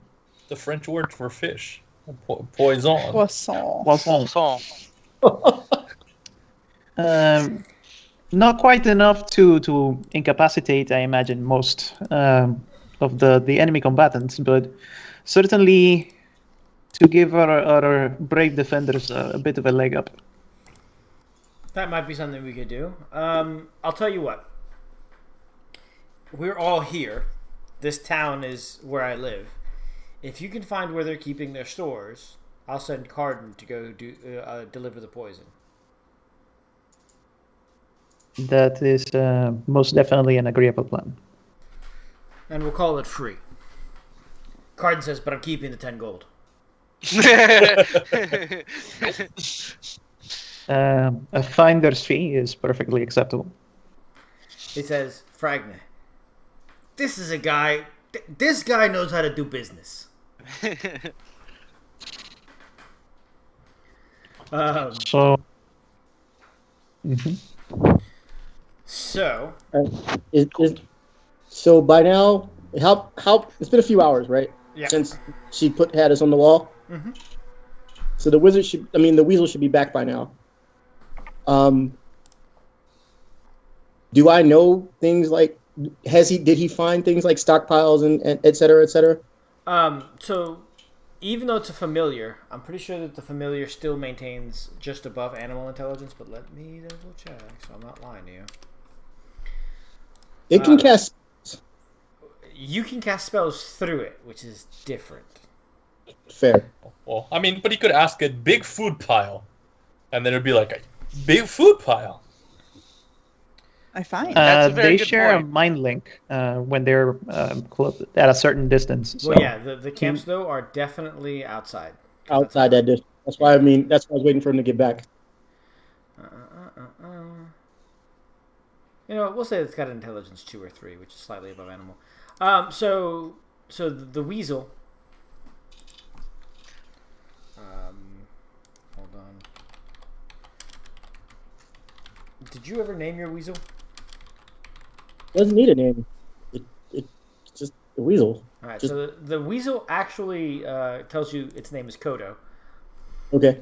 The French word for fish. Poison. Poisson. Poison. Not quite enough to incapacitate, I imagine, most of the enemy combatants, but certainly to give our brave defenders a bit of a leg up. That might be something we could do. I'll tell you what. We're all here. This town is where I live. If you can find where they're keeping their stores, I'll send Carden to go deliver the poison. That is most definitely an agreeable plan. And we'll call it free. Carden says, but I'm keeping the 10 gold. A finder's fee is perfectly acceptable. He says, Fragna, this is a guy... This guy knows how to do business. So... So... So by now, how it's been a few hours, right? Yeah. Since she had us on the wall. Mhm. So the weasel should be back by now. Do I know things like did he find things like stockpiles and et cetera, et cetera? So even though it's a familiar, I'm pretty sure that the familiar still maintains just above animal intelligence, but let me double check so I'm not lying to you. It can cast. You can cast spells through it, which is different. Fair. Well, I mean, but he could ask a big food pile, and then it'd be like a big food pile. I find. That's a very They good share point. a mind link when they're close, at a certain distance. So. Well, yeah, the camps, though, are definitely outside. Outside that dish. That's why I was waiting for him to get back. You know, we'll say it's got intelligence 2 or 3, which is slightly above animal. So the weasel did you ever name your weasel? Doesn't need a name. It's just a weasel. All right, Just- so the weasel actually tells you its name is Kodo. Okay.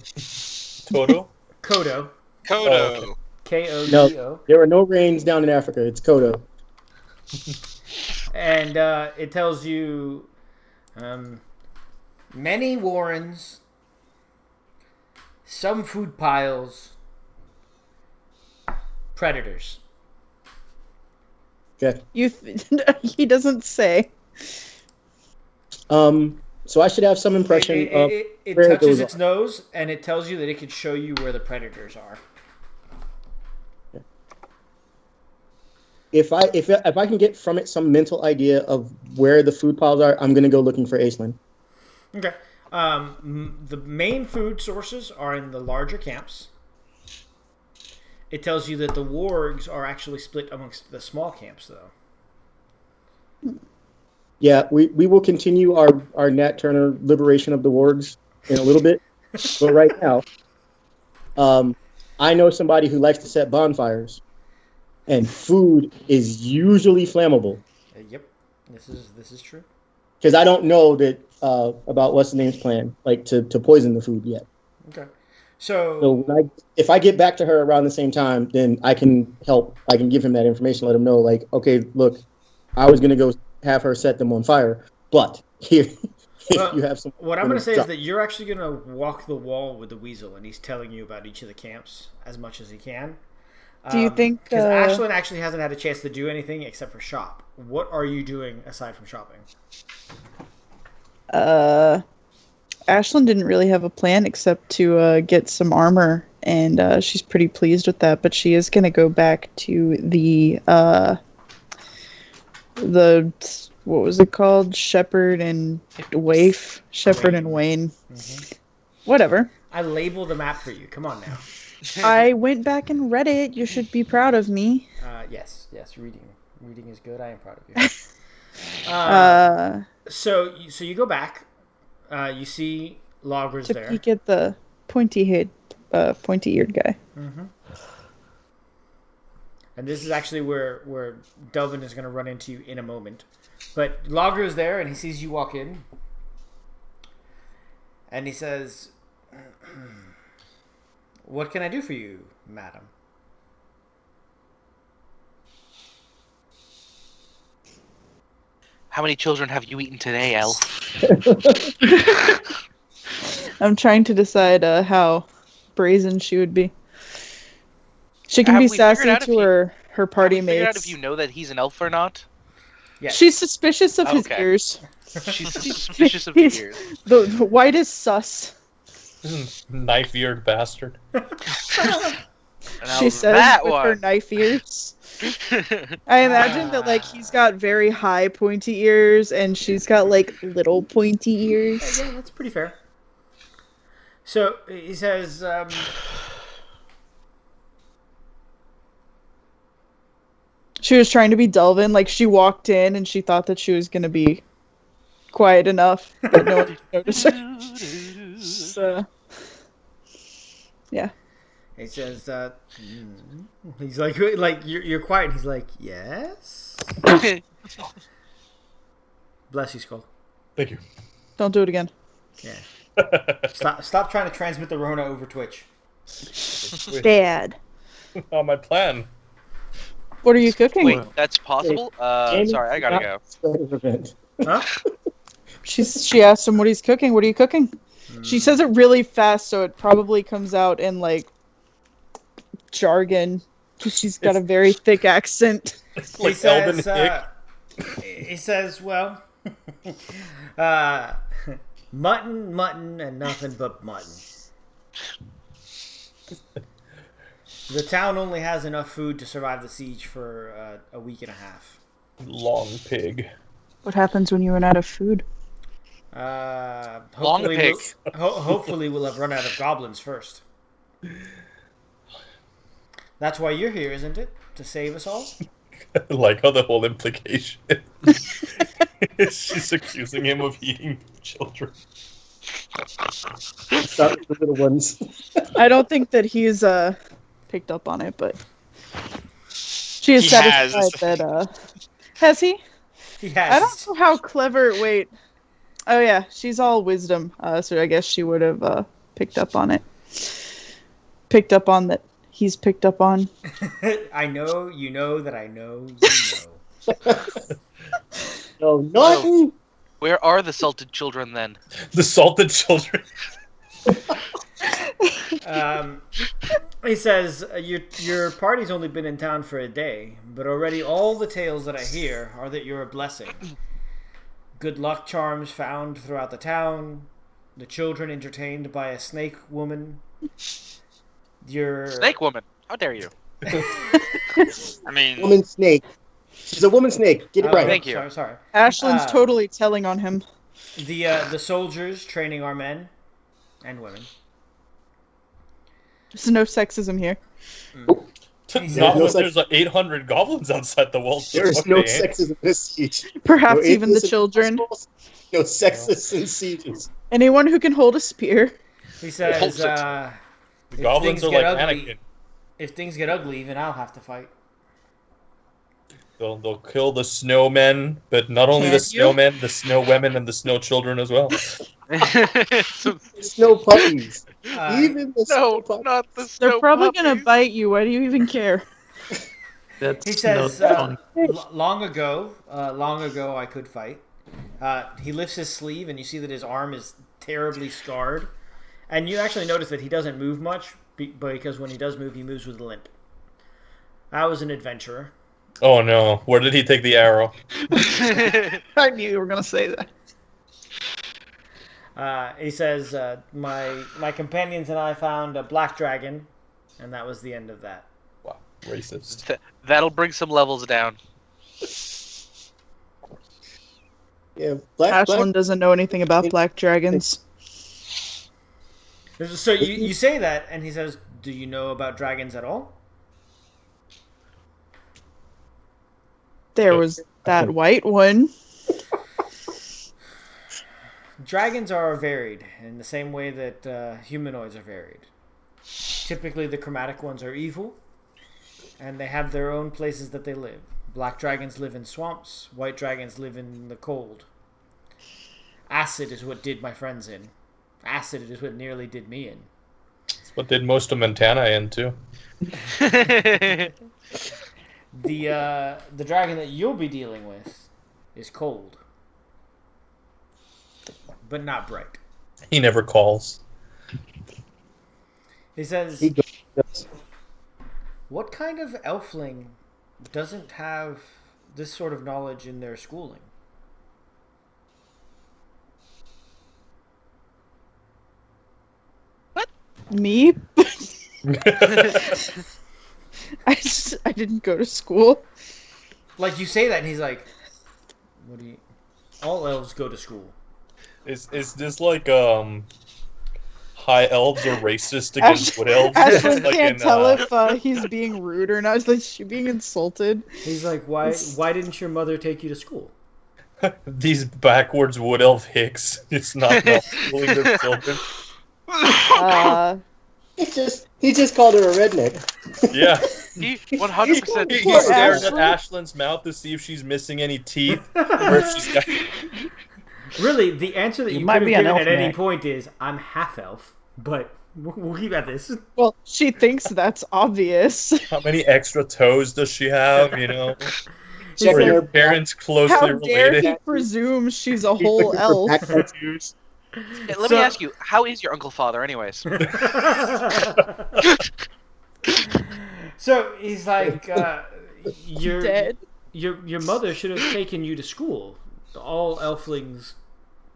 Toto? Kodo. Kodo. okay. Kodo. There are no rains down in Africa. It's Kodo. And it tells you many warrens, some food piles, predators. Okay. He doesn't say. So I should have some impression of It where touches those its are. nose, and it tells you that it can show you where the predators are. If I can get from it some mental idea of where the food piles are, I'm gonna go looking for Aislinn. Okay. The main food sources are in the larger camps. It tells you that the wargs are actually split amongst the small camps, though. Yeah, we will continue our Nat Turner liberation of the wargs in a little bit, but right now, I know somebody who likes to set bonfires, and food is usually flammable. Yep, this is true. Because I don't know that about what's the name's plan, like to poison the food yet. Okay. So if I get back to her around the same time, then I can help. I can give him that information, let him know, like, okay, look, I was gonna go have her set them on fire, but here, you have some. What I'm going to say is that you're actually going to walk the wall with the weasel, and he's telling you about each of the camps as much as he can. Do you think... Because Ashlyn actually hasn't had a chance to do anything except for shop. What are you doing aside from shopping? Ashlyn didn't really have a plan except to get some armor, and she's pretty pleased with that, but she is going to go back to the what was it called? Shepherd and Waif? Shepherd and Wayne. Mm-hmm. Whatever. I label the map for you. Come on now. I went back and read it. You should be proud of me. Yes, reading is good. I am proud of you. So you go back. You see loggers to there. peek at the pointy-eared guy. Mm-hmm. And this is actually where Delvin is going to run into you in a moment. But Logger is there, and he sees you walk in. And he says, "What can I do for you, madam?" How many children have you eaten today, elf? I'm trying to decide how brazen she would be. She can Have be we figured sassy out if to you- her party Have we figured out mates. if you know that he's an elf or not? Yes. She's suspicious of his Okay. ears. She's suspicious of the He's- ears. The white is sus. Knife-eared bastard. Now She says that with her one. knife ears. I imagine that like he's got very high pointy ears and she's got like little pointy ears. Yeah, that's pretty fair. So he says, She was trying to be Delvin, like she walked in and she thought that she was gonna be quiet enough, but no one noticed her. So, yeah. he says, he's like you're quiet. He's like, yes. Bless you, Skull. Thank you. Don't do it again. Yeah. Stop trying to transmit the Rona over Twitch. Bad. On my plan. What are you cooking? Wait, that's possible? Jamie, Sorry, I gotta go. Spread of event. Huh? She asked him what he's cooking. What are you cooking? She says it really fast, so it probably comes out in like jargon. She's got a very thick accent. Like Elvin Hick. He says, well, mutton, and nothing but mutton. The town only has enough food to survive the siege for a week and a half. Long pig. What happens when you run out of food? Hopefully pig. Hopefully we'll have run out of goblins first. That's why you're here, isn't it? To save us all? Like how the whole implication. She's accusing him of eating children. Start with the little ones. I don't think that he's picked up on it, but She is He satisfied has. that has he? He has. I don't know how clever. Wait. Oh yeah, she's all wisdom. So I guess she would have picked up on it. Picked up on that. He's picked up on. I know you know that I know you No, nothing. Where are the salted children then? The salted children. know. He says, your party's only been in town for a day, but already all the tales that I hear are that you're a blessing. Good luck charms found throughout the town, the children entertained by a snake woman. Your Snake woman. How dare you? I mean, Woman snake. She's a woman snake. Get it right. Thank you. Sorry. Ashland's totally telling on him. The soldiers training our men and women. There's no sexism here. Not no when sex- there's 800 goblins outside the wall. There is Okay. no sexism in this siege. Perhaps No even the atheists in children. hospitals, No sexist in sieges. Anyone who can hold a spear. He says, The if goblins things are get like ugly- Anakin. if things get ugly, even I'll have to fight. They'll kill the snowmen, but not only the Can you? snowmen, the snow women, and the snow children as well. Snow puppies. Uh, Even the no, snow puppies. not the snow They're probably puppies. gonna bite you. Why do you even care? That's He says, not fun. long ago, I could fight. He lifts his sleeve, and you see that his arm is terribly scarred. And you actually notice that he doesn't move much, because when he does move, he moves with a limp. I was an adventurer. Oh no, where did he take the arrow? I knew you were gonna say that. He says, my companions and I found a black dragon, and that was the end of that. Wow, racist. That'll bring some levels down. Yeah, Ashland doesn't know anything about black dragons. So you say that, and he says, do you know about dragons at all? There was that white one. Dragons are varied in the same way that humanoids are varied. Typically, the chromatic ones are evil, and they have their own places that they live. Black dragons live in swamps. White dragons live in the cold. Acid is what did my friends in. Acid is what nearly did me in. That's what did most of Montana in too. The dragon that you'll be dealing with is cold, but not bright. He never calls. He says, He goes, what kind of elfling doesn't have this sort of knowledge in their schooling? Me? I didn't go to school. Like, you say that, and he's like, what do you... All elves go to school. Is this like high elves are racist against wood elves? Ashland Like can't in, tell if he's being rude or not. Is like, she being insulted? He's like, why didn't your mother take you to school? these backwards wood elf hicks. It's not schooling their children. He just called her a redneck. Yeah. He 100%. He Poor stares at Ashland. Ashland's mouth to see if she's missing any teeth or if she's got... Really, the answer that You you might could be have an given elf at any neck. point is, I'm half elf, but we'll keep at this. Well, she thinks that's obvious. How many extra toes does she have, you know? He Or says, your parents closely How dare related? he presume she's a He's whole looking for elf? back tattoos. Yeah, let So- me ask you, how is your uncle father, anyways? So he's like, your Dead. your mother should have taken you to school. All elflings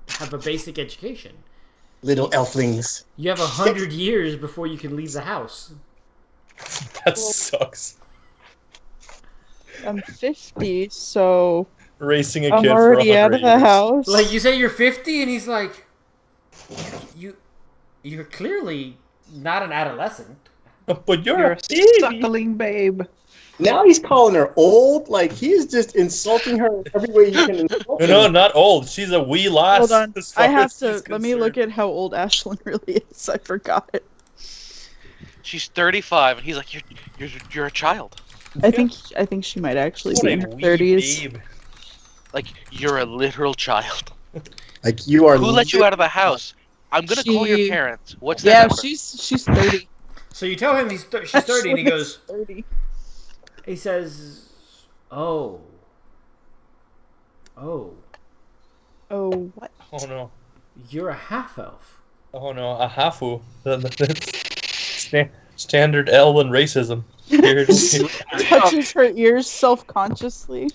have a basic education. Little elflings. You have 100 years before you can leave the house. That sucks. I'm 50, so Racing a I'm kid for already 100 out of the years. house. Like, you say you're 50, and he's like, you're clearly not an adolescent. But you're, You're a a baby. suckling babe. Now he's calling her old. Like he's just insulting her in every way you can insult her. No, not old. She's a wee lass. Hold on. as far I have as to. she's Let me look concerned. at how old Ashlyn really is. I forgot it. She's 35, and he's like, you're a child. I think she might actually What be a in her wee 30s. babe. Like, you're a literal child. Like you are. Who let you out of the house? I'm gonna call your She- parents. What's their Yeah, number? she's 30. So you tell him she's 30, and he Ashlyn is goes. 30. He says, "Oh, Oh, what? Oh no. you're a half elf." Oh no. A hafu. Standard elven racism. Here it is. Touches her ears self-consciously.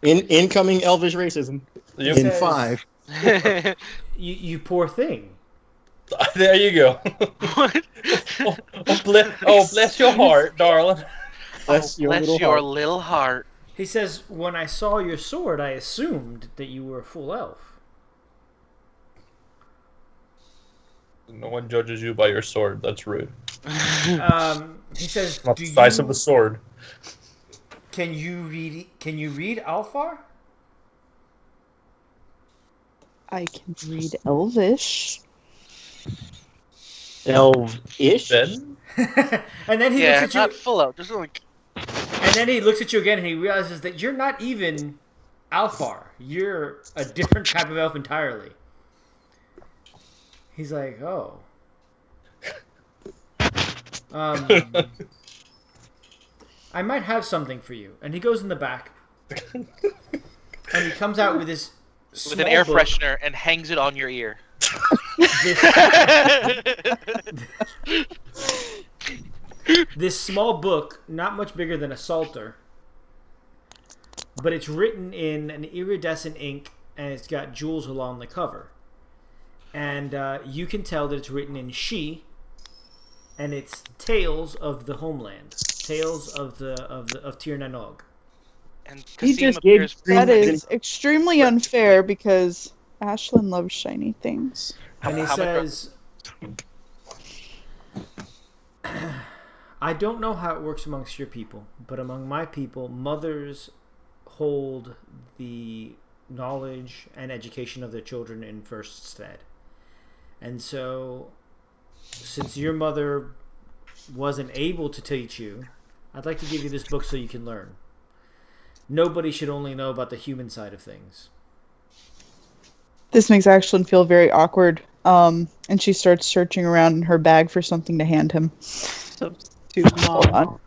Incoming elvish racism. Yep. In says- 5. You poor thing. There you go. What? Bless your heart, darling. Bless your Bless little your heart. little heart. He says, "When I saw your sword, I assumed that you were a full elf." No one judges you by your sword. That's rude. He says, Not "Do the size of you the sword. can you read Alfar?" I can read Elvish. Elf-ish? Ben? And then he Yeah, looks at you. not full out. Just like And then he looks at you again, and he realizes that you're not even Alfar. You're a different type of elf entirely. He's like, "Oh, I might have something for you." And he goes in the back, and he comes out with this with an air freshener and hangs it on your ear. This small book, not much bigger than a psalter, but it's written in an iridescent ink, and it's got jewels along the cover. And you can tell that it's written in Shi, and it's Tales of the Homeland, Tales of Tir Na Nog. And He Kasim just gave appears. That is extremely unfair because Ashlyn loves shiny things. And he How much- says, "I don't know how it works amongst your people, but among my people, mothers hold the knowledge and education of their children in first stead. And so, since your mother wasn't able to teach you, I'd like to give you this book so you can learn. Nobody should only know about the human side of things." This makes Ashlyn feel very awkward. And she starts searching around in her bag for something to hand him. Hold on.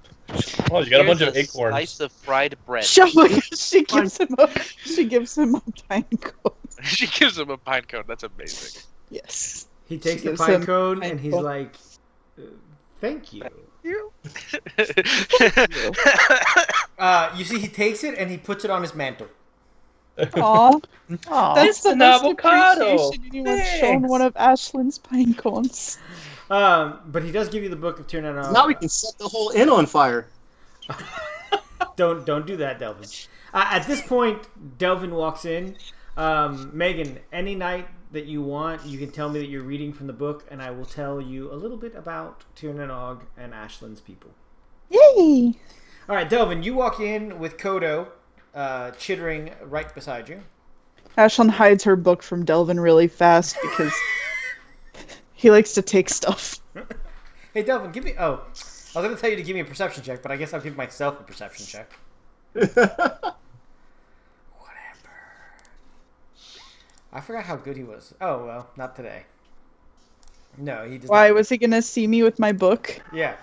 Oh, you got a bunch of Here's acorns. slice of fried bread. Oh my gosh, she gives him a pine cone. She gives him a pine cone. That's amazing. Yes. He takes She the gives pine him cone pine and he's cone. like, "Thank you." You see, he takes it and he puts it on his mantle. Aw. Aw. That's the an most avocado. appreciation anyone's shown one of Ashlyn's pine cones. But he does give you the book of Tir Na Nog. Now we can set the whole inn on fire. Don't do that, Delvin. At this point, Delvin walks in. Megan, any night that you want, you can tell me that you're reading from the book, and I will tell you a little bit about Tir Na Nog and Ashlyn's people. Yay! All right, Delvin, you walk in with Kodo chittering right beside you. Ashlyn hides her book from Delvin really fast because he likes to take stuff. Hey, Delvin, give me... Oh, I was going to tell you to give me a perception check, but I guess I'll give myself a perception check. Whatever. I forgot how good he was. Oh, well, not today. No, he does Why not. was he gonna see me with my book? Yeah.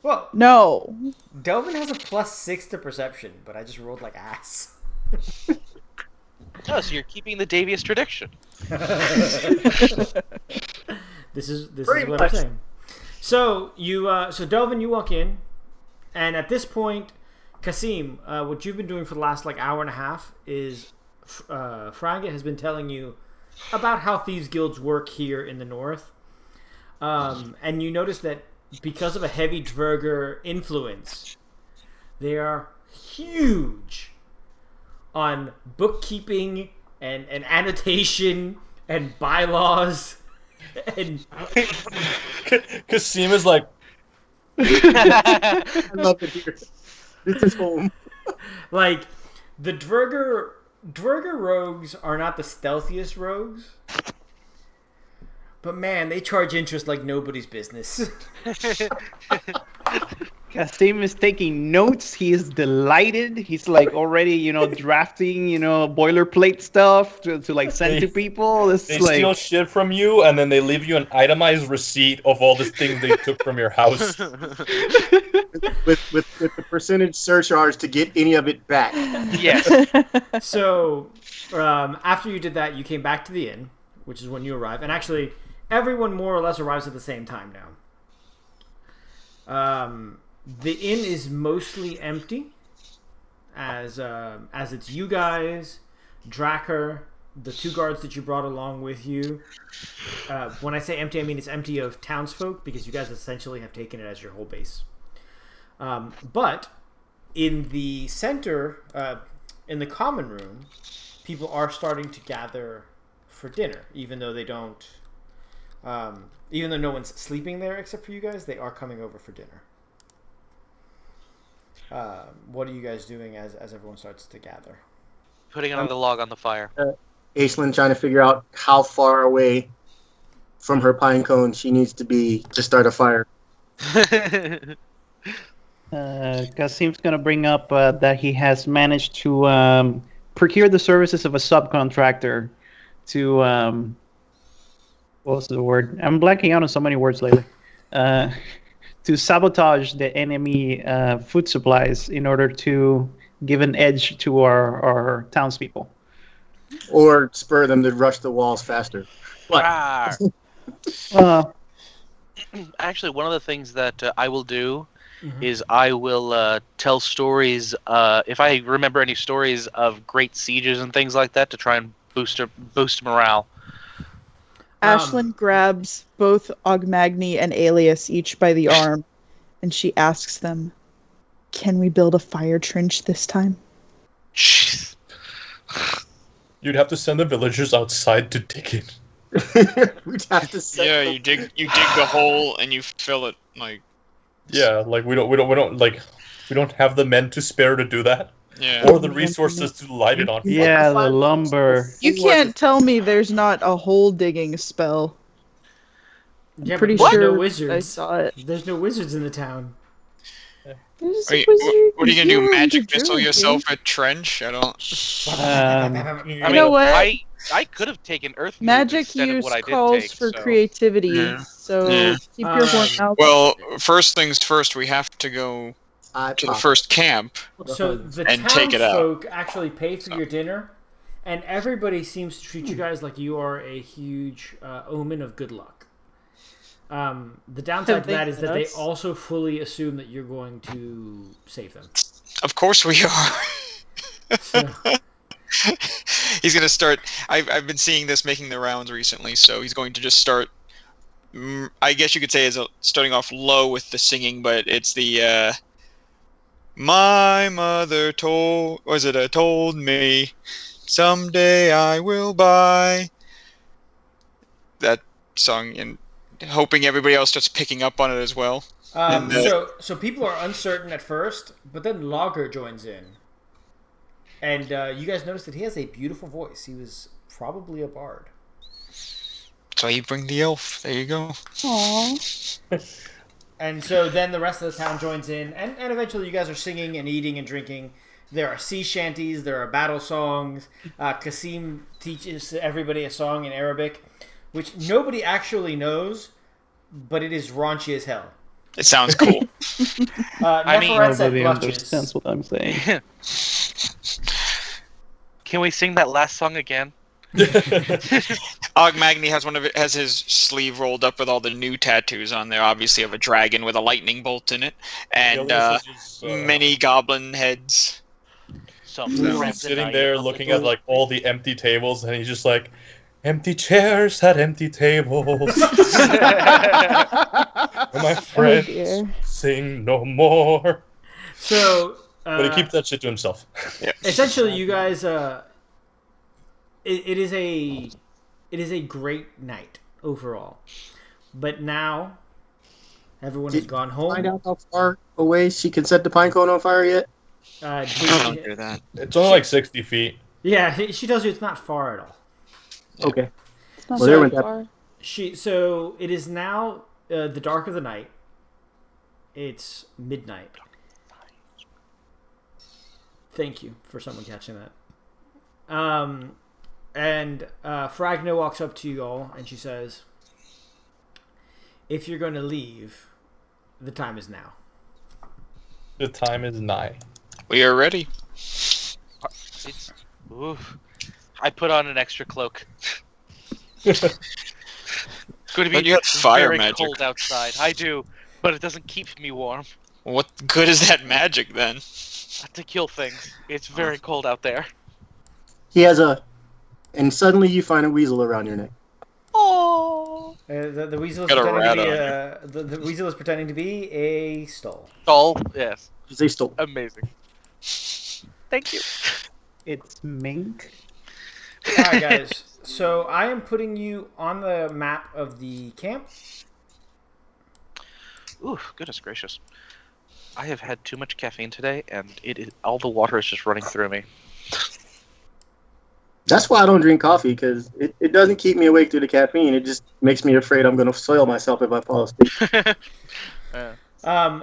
Well, No. Delvin has a +6 to perception, but I just rolled like ass. Oh, so you're keeping the Davius tradition. This is Pretty what much. I'm saying. So so Delvin, you walk in, and at this point, Kasim, what you've been doing for the last like hour and a half is Franga has been telling you about how thieves guilds work here in the north, and you notice that because of a heavy Dverger influence, they are huge on bookkeeping and annotation and bylaws and Kasim is like, I love it here. This is home. like the Dverger rogues are not the stealthiest rogues, but man, they charge interest like nobody's business. Kasim is taking notes. He is delighted. He's like already, drafting, boilerplate stuff to like send to people. It's They like steal shit from you, and then they leave you an itemized receipt of all the things they took from your house. with the percentage surcharge to get any of it back. Yes. So, after you did that, you came back to the inn, which is when you arrive. And actually, everyone more or less arrives at the same time now. The inn is mostly empty, as it's you guys, Dracker, the 2 guards that you brought along with you. When I say empty, I mean it's empty of townsfolk, because you guys essentially have taken it as your whole base. But in the center, in the common room, people are starting to gather for dinner, even though they don't. Even though no one's sleeping there except for you guys, they are coming over for dinner. What are you guys doing as everyone starts to gather? Putting another log on the fire. Aislinn trying to figure out how far away from her pine cone she needs to be to start a fire. Kasim's gonna bring up that he has managed to procure the services of a subcontractor to what was the word? I'm blanking out on so many words lately. To sabotage the enemy food supplies in order to give an edge to our townspeople. Or spur them to rush the walls faster. But Actually, one of the things that I will do is I will tell stories, if I remember any stories of great sieges and things like that, to try and boost morale. Ashlyn grabs both Ogmagni and Alias each by the arm, and she asks them, "Can we build a fire trench this time?" Jeez. You'd have to send the villagers outside to dig it. We'd have to set Yeah, them- you dig the hole and you fill it like. Yeah, like we don't have the men to spare to do that, Yeah. or the resources to light it on fire. Yeah, the lumber. You can't tell me there's not a hole digging spell. Yeah, Pretty but there's sure no I wizards. saw it. There's no wizards in the town. There's Are a you, wizard what are you gonna do? here, Magic the missile druid yourself here. a trench? I don't. I You mean, know what? I could have taken Earth Move Magic instead of use what I did calls take, for so. creativity, Yeah. so Yeah. keep your horn out. Well, first things first. We have to go to the first camp. So the And take it out. townsfolk actually pay for your dinner, and everybody seems to treat you guys like you are a huge omen of good luck. The downside Have to that they is that they met us? also fully assume that you're going to save them. Of course we are. So, He's gonna start. I've been seeing this making the rounds recently, so he's going to just start. I guess you could say is starting off low with the singing, but it's the. My mother told me, someday I will buy. That song, and hoping everybody else starts picking up on it as well. And, so people are uncertain at first, but then Logger joins in, and you guys notice that he has a beautiful voice. He was probably a bard. So you bring the elf. There you go. Aww. And so then the rest of the town joins in, and eventually you guys are singing and eating and drinking. There are sea shanties, there are battle songs. Kasim teaches everybody a song in Arabic, which nobody actually knows, but it is raunchy as hell. It sounds cool. I mean- Neferet said Nobody blushes. understands what I'm saying. Can we sing that last song again? Ogmagni has his sleeve rolled up with all the new tattoos on there, obviously of a dragon with a lightning bolt in it, and Alias is just, many goblin heads. Some He's sitting there looking at like all the empty tables, and he's just like, empty chairs at empty tables. My friends dear. sing no more. So, But he keeps that shit to himself. essentially, you guys, it is a great night overall. But now, everyone has gone Find home. out how far away she can set the pine cone on fire yet? Don't do that. It's only like 60 feet. Yeah, she tells you it's not far at all. Okay. It's not Well, there so went that- far. So it is now the dark of the night, It's midnight. Thank you for someone catching that. And Fragna walks up to you all and she says, if you're going to leave, the time is now. The time is nigh. We are ready. I put on an extra cloak. It's going to be But you have fire very magic. cold outside. I do, but it doesn't keep me warm. What good is that magic then? To kill things. It's very cold out there. He has and suddenly you find a weasel around your neck. Oh. The weasel is Got a pretending to rat be the weasel is pretending to be a stole. Stole? Yes. He's a stole. Amazing. Thank you. It's mink. All right, guys. So I am putting you on the map of the camp. Ooh, goodness gracious. I have had too much caffeine today, and all the water is just running through me. That's why I don't drink coffee, because it doesn't keep me awake through the caffeine. It just makes me afraid I'm going to soil myself if I fall asleep.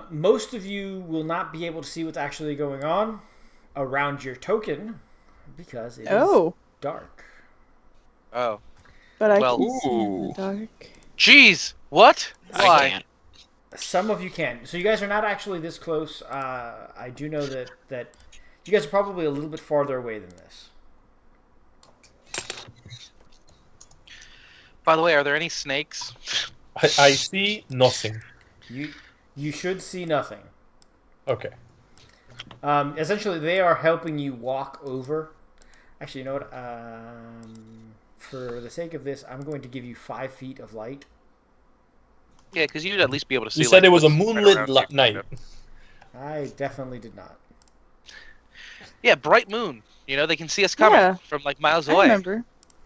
Most of you will not be able to see what's actually going on around your token because it is dark. Oh. But I Well, can see in the dark. Jeez! What? I Why? can't. Some of you can. So you guys are not actually this close. I do know that you guys are probably a little bit farther away than this. By the way, are there any snakes? I see nothing. You should see nothing. Okay. Essentially, they are helping you walk over. Actually, you know what? For the sake of this, I'm going to give you 5 feet of light. Yeah, because you'd at least be able to see. You said like, it was a what's moonlit right around you. night. I definitely did not. Yeah, bright moon. You know, they can see us coming Yeah. from like miles I away. remember.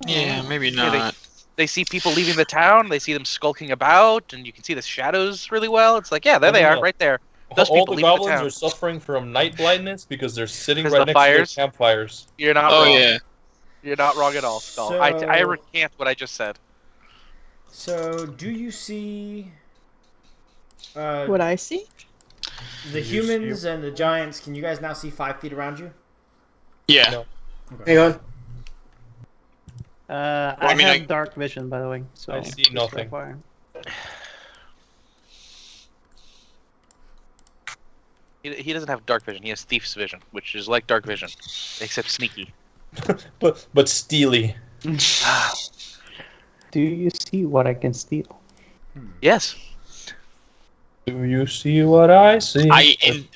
Yeah, maybe Yeah, not. They see people leaving the town. They see them skulking about, and you can see the shadows really well. It's like, yeah, there they are, right there. Those All people the leaving the goblins town. are suffering from night blindness because they're sitting 'Cause right the next fires? to their campfires. You're not Oh wrong. yeah. You're not wrong at all, Skull. So- I recant what I just said. So, do you see What I see? the humans and the giants? Can you guys now see 5 feet around you? Yeah. No. Hang on. I mean, have I- dark vision, by the way. So I see just nothing. FYI. He doesn't have dark vision. He has thief's vision, which is like dark vision, except sneaky. But steely. Do you see what I can steal? Yes. Do you see what I see?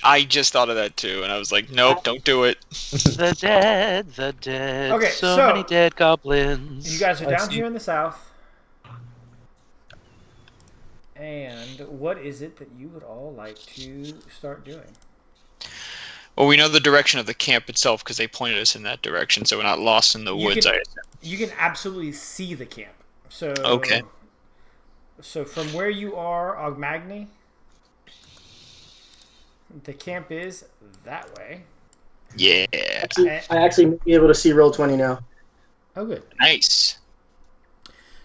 I just thought of that too, and I was like, nope, don't do it. The dead, the dead. Okay, so so- many dead goblins. You guys are I down see. here in the south. And what is it that you would all like to start doing? Well, we know the direction of the camp itself because they pointed us in that direction, so we're not lost in the You woods. can- You can absolutely see the camp. So Okay. So from where you are, Ogmagny, the camp is that way. Yeah. I actually may be able to see roll 20 now. Oh, good. Nice.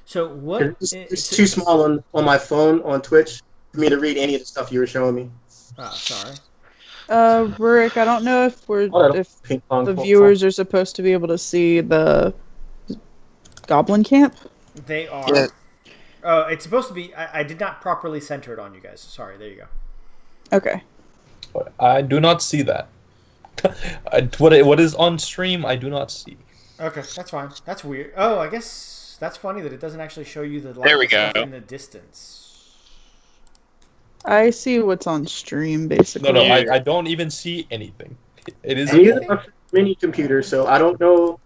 So what? It's too small on my phone on Twitch for me to read any of the stuff you were showing me. Oh, sorry. Rurik, I don't know if if Ping pong the ball. viewers are supposed to be able to see the Goblin camp. They are. Yeah. It's supposed to be. I did not properly center it on you guys. Sorry. There you go. Okay. But I do not see that. What is on stream, I do not see. Okay, that's fine. That's weird. Oh, I guess that's funny that it doesn't actually show you the light There we itself go. in the distance. I see what's on stream, basically. No, Yeah. I don't even see anything. It is I'm using a mini computer, so I don't know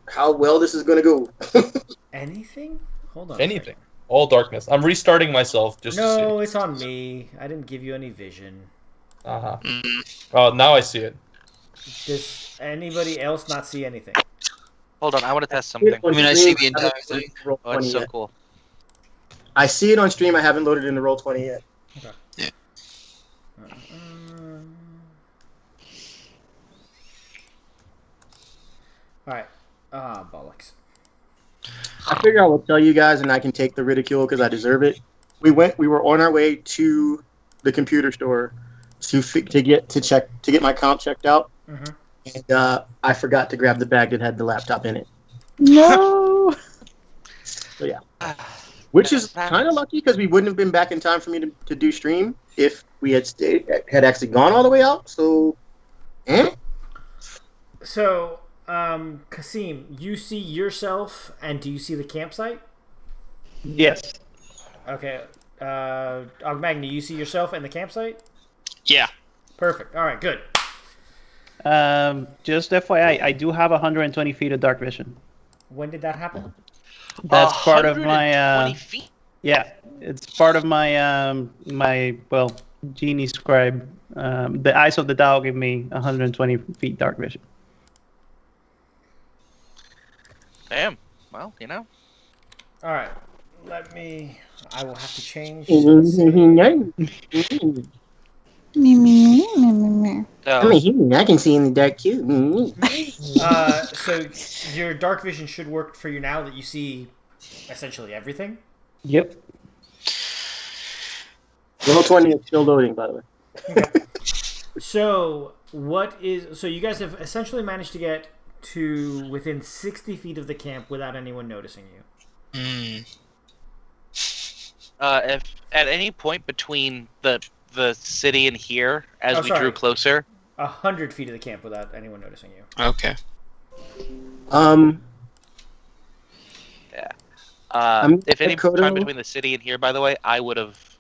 how well this is going to go. Anything? Hold on. a anything. All darkness. I'm restarting myself just second. No, to it's on me. I didn't give you any vision. see. Uh-huh. Mm. Oh, now I see it. Does anybody else not see anything? Hold on, I want to test something. I mean, I see the entire thing. Roll Oh, it's 20 so yet. cool. I see it on stream. I haven't loaded into roll 20 yet. All right. Bollocks. I figure I will tell you guys, and I can take the ridicule because I deserve it. We were on our way to the computer store to get my comp checked out, and I forgot to grab the bag that had the laptop in it. No. So yeah, which is kind of lucky because we wouldn't have been back in time for me to do stream if we had actually gone all the way out. So, So, Kasim, you see yourself, and do you see the campsite? Yes. Okay. Ogmagni, you see yourself and the campsite? Yeah. Perfect. All right, good. Just FYI, I do have 120 feet of dark vision. When did that happen? That's part of my 120 feet. yeah. It's part of my genie scribe. The eyes of the Tao give me 120 feet dark vision. Damn. Well, you know. All right. I will have to change. I'm a human. I can see in the dark too. So your dark vision should work for you now that you see essentially everything. Yep. Roll 20 is still loading, by the way. Okay. So you guys have essentially managed to get to within 60 feet of the camp without anyone noticing you. If at any point between the city and here, as we drew closer, 100 feet of the camp without anyone noticing you. Okay. Yeah. If any time between the city and here, by the way, I would have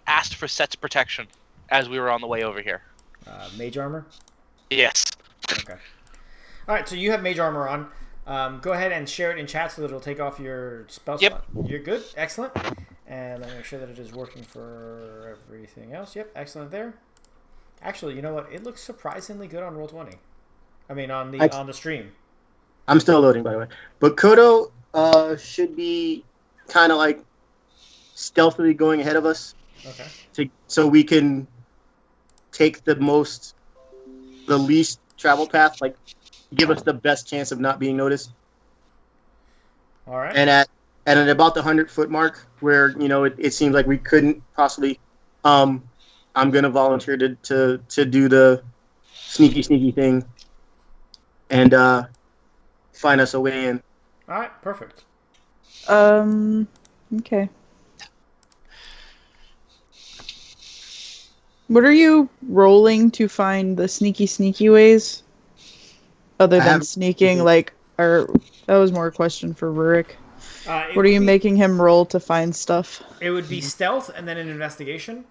asked for Set's protection as we were on the way over here. Mage armor? Yes. Okay. All right, so you have mage armor on. Go ahead and share it in chat so that it'll take off your spell slot. You're good. Excellent. And let me make sure that it is working for everything else. Yep, excellent there. Actually, you know what? It looks surprisingly good on Roll20. I mean, on the stream. I'm still loading, by the way. But Kodo should be kind of like stealthily going ahead of us. Okay. So we can take the least travel path, like give us the best chance of not being noticed. All right. And at about the 100-foot mark, where it seems like we couldn't possibly, I'm gonna volunteer to do the sneaky thing, and find us a way in. All right. Perfect. Okay. What are you rolling to find the sneaky ways? Other than sneaking, that was more a question for Rurik. What are you making him roll to find stuff? It would be stealth and then an investigation.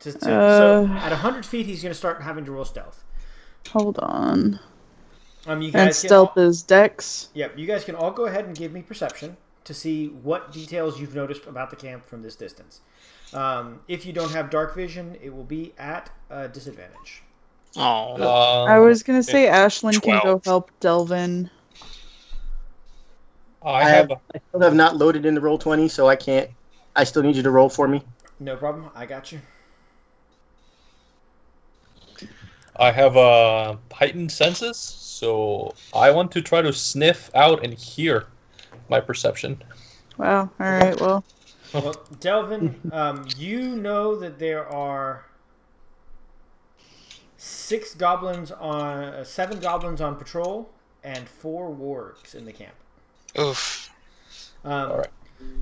So at 100 feet, he's going to start having to roll stealth. Hold on. You guys and stealth is dex? Yep. You guys can all go ahead and give me perception to see what details you've noticed about the camp from this distance. If you don't have dark vision, it will be at a disadvantage. Oh. I was going to say Ashlyn can go help Delvin. I still have not loaded into Roll20, so I can't. I still need you to roll for me. No problem. I got you. I have a heightened senses, so I want to try to sniff out and hear my perception. Wow. All right. Well, Delvin, you know that there are 7 goblins on patrol and 4 wargs in the camp. Oof. All right.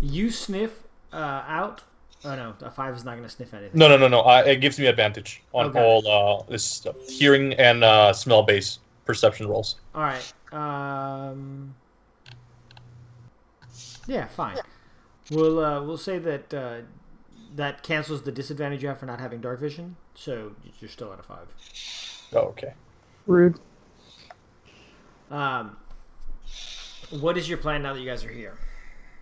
You sniff out. Oh no, a 5 is not going to sniff anything. No. It gives me advantage on all this stuff. Hearing and smell-based perception rolls. All right. Yeah, fine. We'll say that that cancels the disadvantage you have for not having dark vision, so you're still at a 5. Oh, okay. Rude. What is your plan now that you guys are here?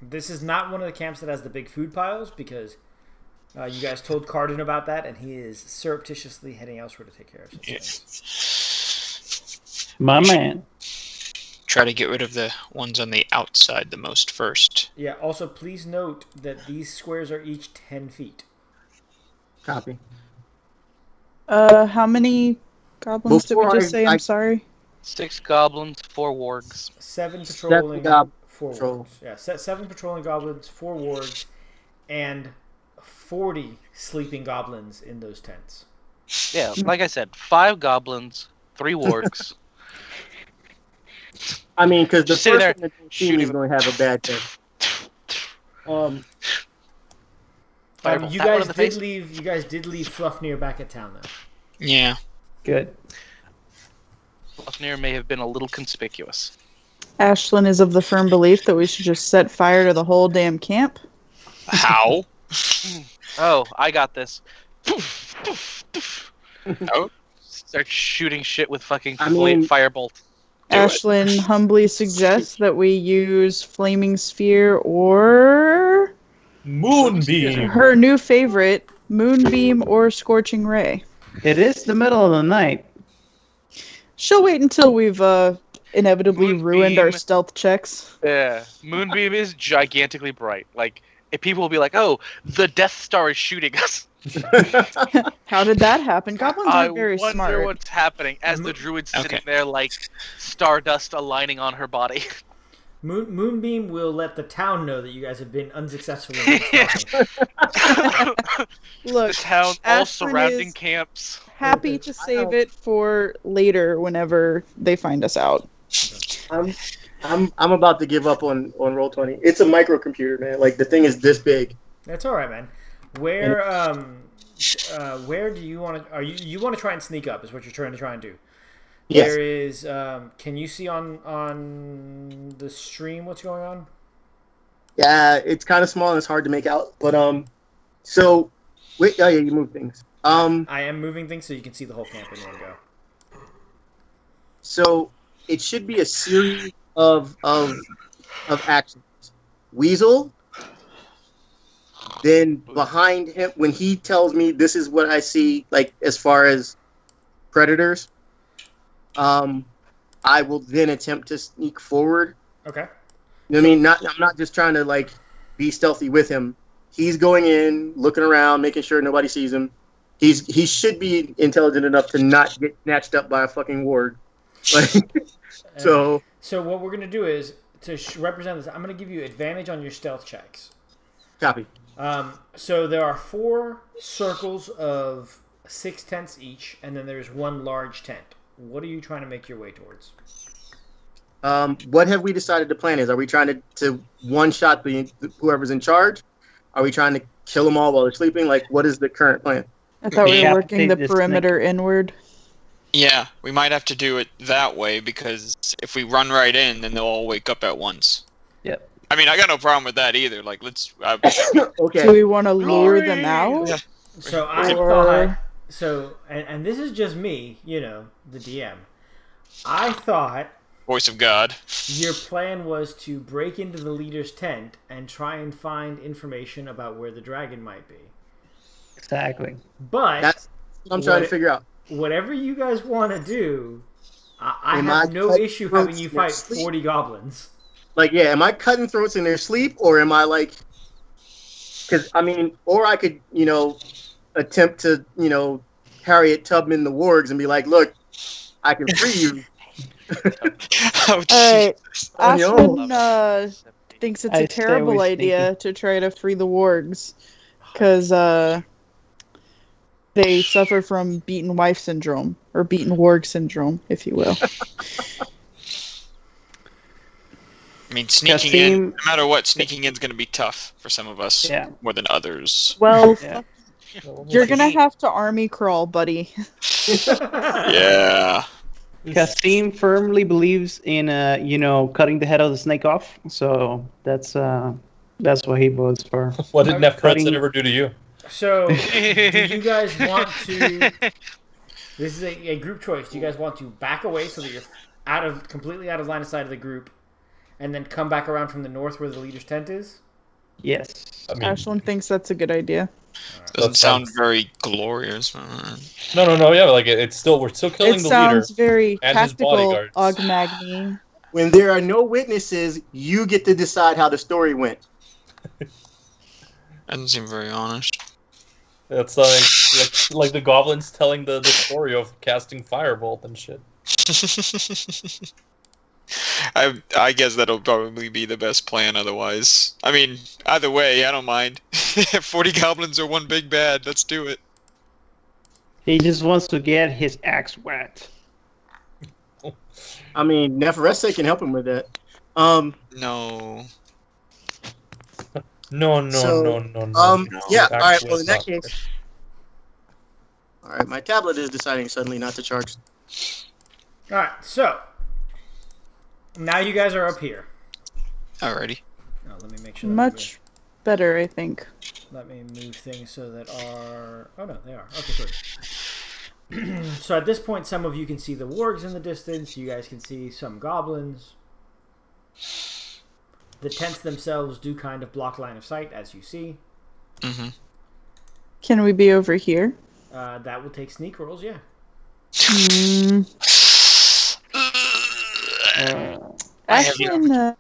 This is not one of the camps that has the big food piles because you guys told Cardin about that, and he is surreptitiously heading elsewhere to take care of some things. My man. Try to get rid of the ones on the outside the most first. Yeah, also please note that these squares are each 10 feet. Copy. How many goblins did we just say? I'm sorry. 6 goblins, 4 wargs. 7 patrolling, 4 patrol. wargs. Yeah, 7 patrolling goblins, 4 wargs, and 40 sleeping goblins in those tents. Yeah, like I said, 5 goblins, 3 wargs. I mean, because the Just sitting first there one that don't see me is going to have a bad day. Fireball, You that one guys in the did face. leave. You guys did leave Fluffnir back at town, though. Yeah. Good. Fluffnir may have been a little conspicuous. Ashlyn is of the firm belief that we should just set fire to the whole damn camp. How? Oh, I got this. Oh. Start shooting shit with fucking I mean- firebolt. Do it. Ashlyn humbly suggests that we use Flaming Sphere or Moonbeam. her new favorite, Moonbeam or Scorching Ray. It is the middle of the night. She'll wait until we've inevitably ruined our Moonbeam. stealth checks. Yeah, Moonbeam is gigantically bright. Like, if people will be like, "Oh, the Death Star is shooting us." How did that happen? Goblins I aren't very wonder smart. what's happening as the druid's sitting Okay. there like stardust aligning on her body. Moonbeam will let the town know that you guys have been unsuccessful in stalking. Look, The town, all Ashlyn surrounding is camps. happy to save it for later whenever they find us out. I'm about to give up on Roll20. It's a microcomputer, man. Like the thing is this big. That's all right, man. Where do you want to? Are you want to try and sneak up? Is what you're trying to do? Yes. There is. Can you see on the stream what's going on? Yeah, it's kind of small and it's hard to make out. But so wait. Oh yeah, you move things. I am moving things so you can see the whole camp in one go. So it should be a series of actions. Weasel. Then behind him, when he tells me this is what I see, like as far as predators, I will then attempt to sneak forward. Okay. You know what I mean? I'm not just trying to like be stealthy with him. He's going in, looking around, making sure nobody sees him. He should be intelligent enough to not get snatched up by a fucking ward. Like, so what we're gonna do is to represent this. I'm gonna give you advantage on your stealth checks. copy. So there are 4 circles of 6 tents each, and then there's 1 large tent. What are you trying to make your way towards? What have we decided the plan is? Are we trying to one shot whoever's in charge? Are we trying to kill them all while they're sleeping? Like, what is the current plan? I thought we Yeah. were working the This perimeter inward. Yeah, we might have to do it that way because if we run right in, then they'll all wake up at once. Yep. I mean, I got no problem with that either. Like, let's. Okay. Do we want to lure them out? Yeah. So I Or- thought. So and this is just me, the DM. I thought Voice of God. your plan was to break into the leader's tent and try and find information about where the dragon might be. Exactly. But That's what I'm trying to What- figure out. whatever you guys want to do, I Am have I no cutting issue having throats you in their fight sleep? 40 goblins. Like, yeah, am I cutting throats in their sleep, or am I like? Because I mean, or I could, attempt to, Harriet Tubman the wargs and be like, look, I can free you. Oh, Alright, On your Ashlyn thinks it's I a stay terrible away idea to try to free the wargs because they suffer from beaten wife syndrome or beaten warg syndrome, if you will. I mean, sneaking in, Kasim- no matter what, sneaking in is going to be tough for some of us Yeah. more than others. Well, Yeah. you're gonna have to army crawl, buddy. Yeah. Kasim firmly believes in, cutting the head of the snake off. So that's what he votes for. What did Nephretz Cutting- ever do to you? So, do you guys want to? This is a group choice. Do you guys want to back away so that you're completely out of line of sight of the group, and then come back around from the north where the leader's tent is? Yes. I mean, Ashlyn thinks that's a good idea. Doesn't That sound sounds- very glorious. No, yeah, like we're still killing It the leader. sounds very and his tactical, bodyguards. Ogmagny. When there are no witnesses, you get to decide how the story went. Doesn't seem very honest. It's like the goblins telling the story of casting firebolt and shit. I guess that'll probably be the best plan otherwise. I mean, either way, I don't mind. 40 goblins or one big bad, let's do it. He just wants to get his axe wet. I mean, Neferese can help him with that. No. No. Yeah. All right. Actually, Well, in that it's case, all right. My tablet is deciding suddenly not to charge. All right, so now you guys are up here. Alrighty. Oh, let me make sure. Much better, I think. Let me move things so that our... Oh, no, they are. Okay, good. So at this point, some of you can see the wargs in the distance. You guys can see some goblins. The tents themselves do kind of block line of sight, as you see. Mm-hmm. Can we be over here? That will take sneak rolls, yeah. Ashlyn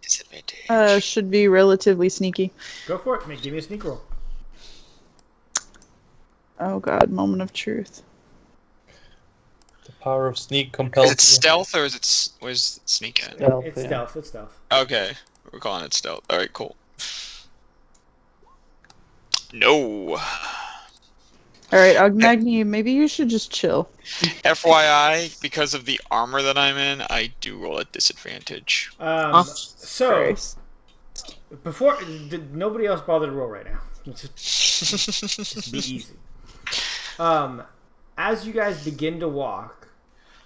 should be relatively sneaky. Go for it. Give me a sneak roll. Oh god, moment of truth. The power of sneak compels. Is it stealth or is it where's sneak at? Stealth, It's yeah. stealth. It's stealth. Okay, we're calling it stealth. All right, cool. No. All right, Ogmagni, maybe you should just chill. FYI, because of the armor that I'm in, I do roll at disadvantage. So Christ. before nobody else bother to roll right now. Just be easy. As you guys begin to walk,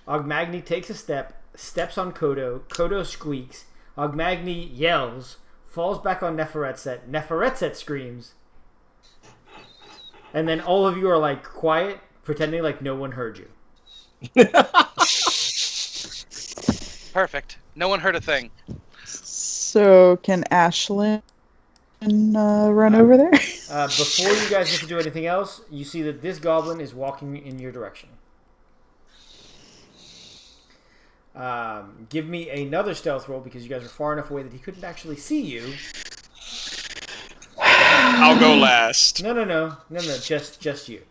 Ogmagni takes a step, steps on Kodo. Kodo squeaks. Ogmagni yells, falls back on Neferetset. Neferetset screams. And then all of you are like quiet, pretending like no one heard you. Perfect. No one heard a thing. So, can Ashlyn run over there? Before you guys get to do anything else, you see that this goblin is walking in your direction. Give me another stealth roll because you guys are far enough away that he couldn't actually see you. I'll go last. No, just you.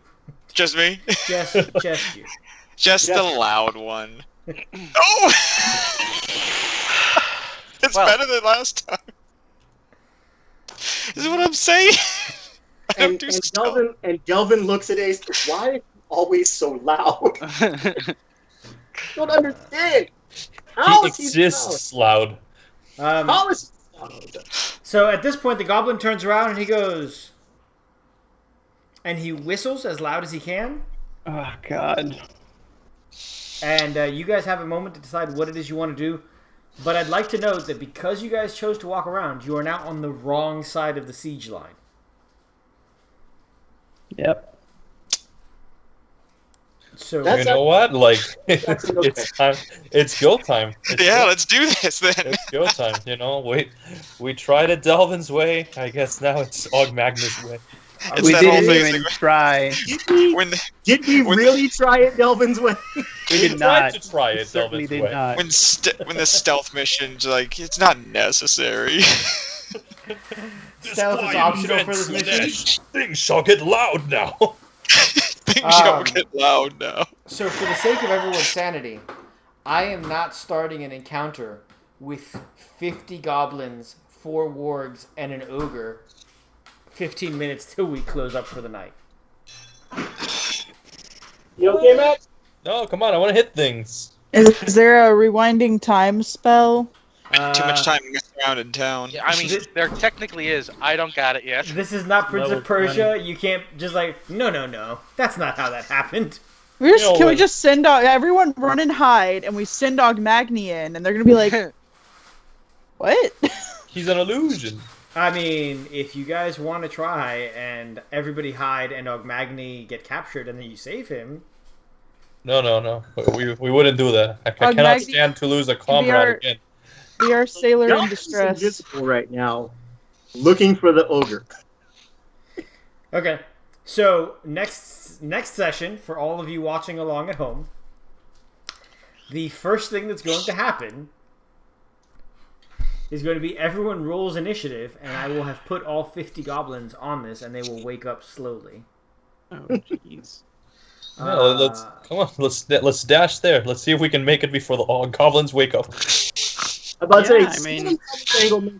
Just me? Just you. Just the loud one. Oh! It's better than last time. Is what I'm saying? Delvin looks at Ace. Why are you always so loud? Don't understand. How He is exists loud. How is he loud? So at this point, the goblin turns around and he goes, and he whistles as loud as he can. Oh, God. And you guys have a moment to decide what it is you want to do. But I'd like to note that because you guys chose to walk around, you are now on the wrong side of the siege line. Yep. So You know what? Like, it's time. It's go time. Let's do this then. It's go time. You know, we tried it Delvin's way. I guess now it's Ogmagna's way. It's We that whole didn't thing even like- try. Did we really try it Delvin's way? We did tried not. to try it Certainly Delvin's did way. not. when the stealth mission's like, it's not necessary. stealth is optional for this mission. Things shall get loud now. Things shall get loud now. So for the sake of everyone's sanity, I am not starting an encounter with 50 goblins, 4 wargs, and an ogre 15 minutes till we close up for the night. You okay, Matt? No, come on. I want to hit things. Is there a rewinding time spell? Too much time messing around in town. Yeah, I mean, there technically is. I don't got it yet. This is not Prince Level of Persia. You can't just like, no. That's not how that happened. Can we just send everyone run and hide, and we send Ogmagni in, and they're gonna be like, "What?" He's an illusion. I mean, if you guys want to try and everybody hide and Ogmagni get captured and then you save him. No. We wouldn't do that. I cannot stand to lose a comrade again. Be our sailor in Delvin's distress. invisible right now, looking for the ogre. Okay, so next session, for all of you watching along at home, the first thing that's going to happen is going to be everyone rolls initiative, and I will have put all 50 goblins on this, and they will wake up slowly. Oh, jeez. Come on, let's dash there. Let's see if we can make it before the goblins wake up. about to Yeah, I say, mean- angle.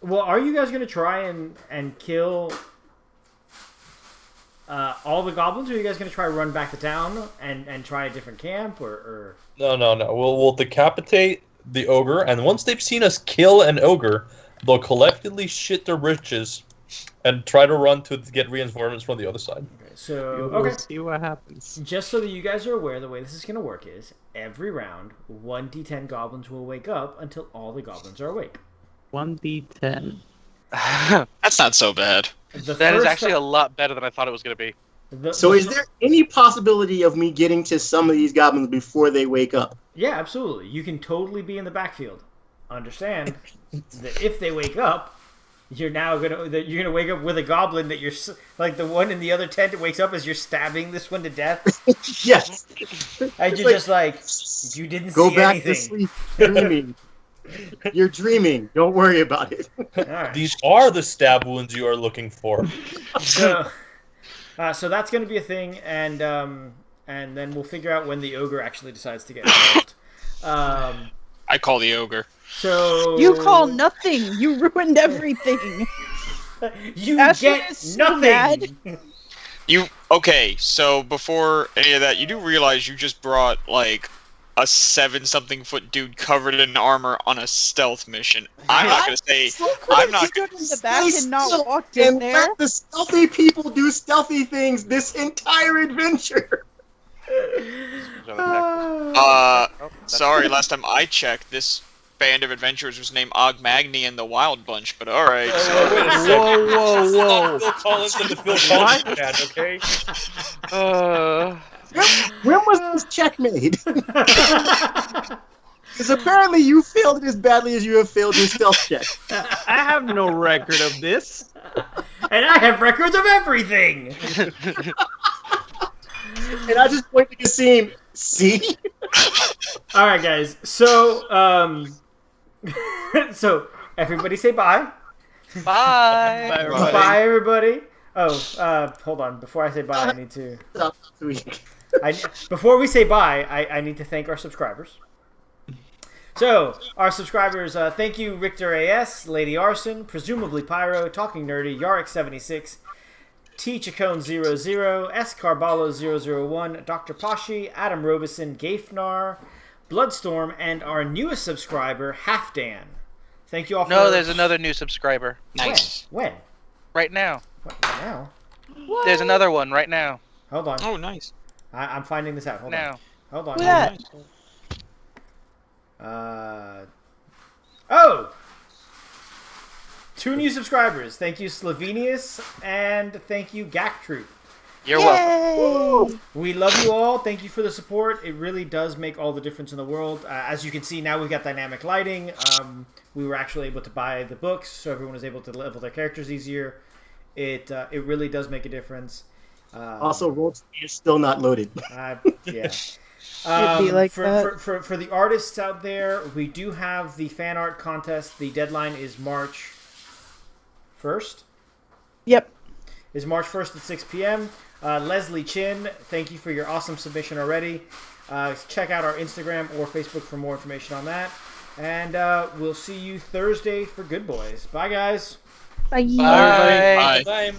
Well, are you guys gonna try and kill all the goblins, or are you guys gonna try to run back to town and try a different camp, or? No. We'll decapitate the ogre, and once they've seen us kill an ogre, they'll collectively shit their britches and try to run to get reinforcements from the other side. Okay, so We'll okay. see what happens. Just so that you guys are aware, the way this is going to work is every round, 1d10 goblins will wake up until all the goblins are awake. 1d10. That's not so bad. That is actually a lot better than I thought it was going to be. So is there any possibility of me getting to some of these goblins before they wake up? Yeah, absolutely. You can totally be in the backfield. Understand that if they wake up, you're gonna wake up with a goblin that you're like the one in the other tent wakes up as you're stabbing this one to death. Yes. And you're just like, you didn't Go see back anything. to sleep dreaming. You're dreaming. Don't worry about it. All right. These are the stab wounds you are looking for. So that's going to be a thing, and then we'll figure out when the ogre actually decides to get involved. I call the ogre. So You call nothing. You ruined everything. you Ashley get is so nothing. Okay, so before any of that, you do realize you just brought like a 7-something foot dude covered in armor on a stealth mission. I'm not gonna say. I'm not Stood gonna. in the back and not still- walked in And there. let the stealthy people do stealthy things this entire adventure. Sorry. Last time I checked, this band of adventurers was named Og Magni and the Wild Bunch. But all right. So, Wait a second. Whoa. Phil Collins and the Phil Collins band, okay? When was this check made? Because apparently you failed it as badly as you have failed your stealth check. I have no record of this. And I have records of everything. And I just point to Kasim. See? All right, guys. So so everybody say bye. Bye. Everybody. Bye, everybody. Oh, hold on. Before I say bye, I need to. Before we say bye, I need to thank our subscribers. So, our subscribers, thank you, Richter AS, Lady Arson, Presumably Pyro, Talking Nerdy, Yarrick76, T Chacone00, S Carballo001, Dr. Pashi, Adam Robeson, Gafnar, Bloodstorm, and our newest subscriber, Halfdan. Thank you all for... No, there's another new subscriber. nice. When? Right now. What, right now? There's another one right now. Hold on. Oh, nice. I'm finding this out. Hold on. Now. Hold on. Who that? Oh! 2 new subscribers. Thank you, Slovenius, and thank you, Gaktroop. You're welcome. Yay! We love you all. Thank you for the support. It really does make all the difference in the world. As you can see, now we've got dynamic lighting. We were actually able to buy the books, so everyone was able to level their characters easier. It really does make a difference. Also, Roll20 is still not loaded. Yeah. It'd be like for, that. For the artists out there, we do have the fan art contest. The deadline is March 1st. Yep. Is March 1st at 6 p.m. Leslie Chin, thank you for your awesome submission already. Check out our Instagram or Facebook for more information on that. And we'll see you Thursday for Good Boys. Bye, guys. Bye. Bye. Bye. Time.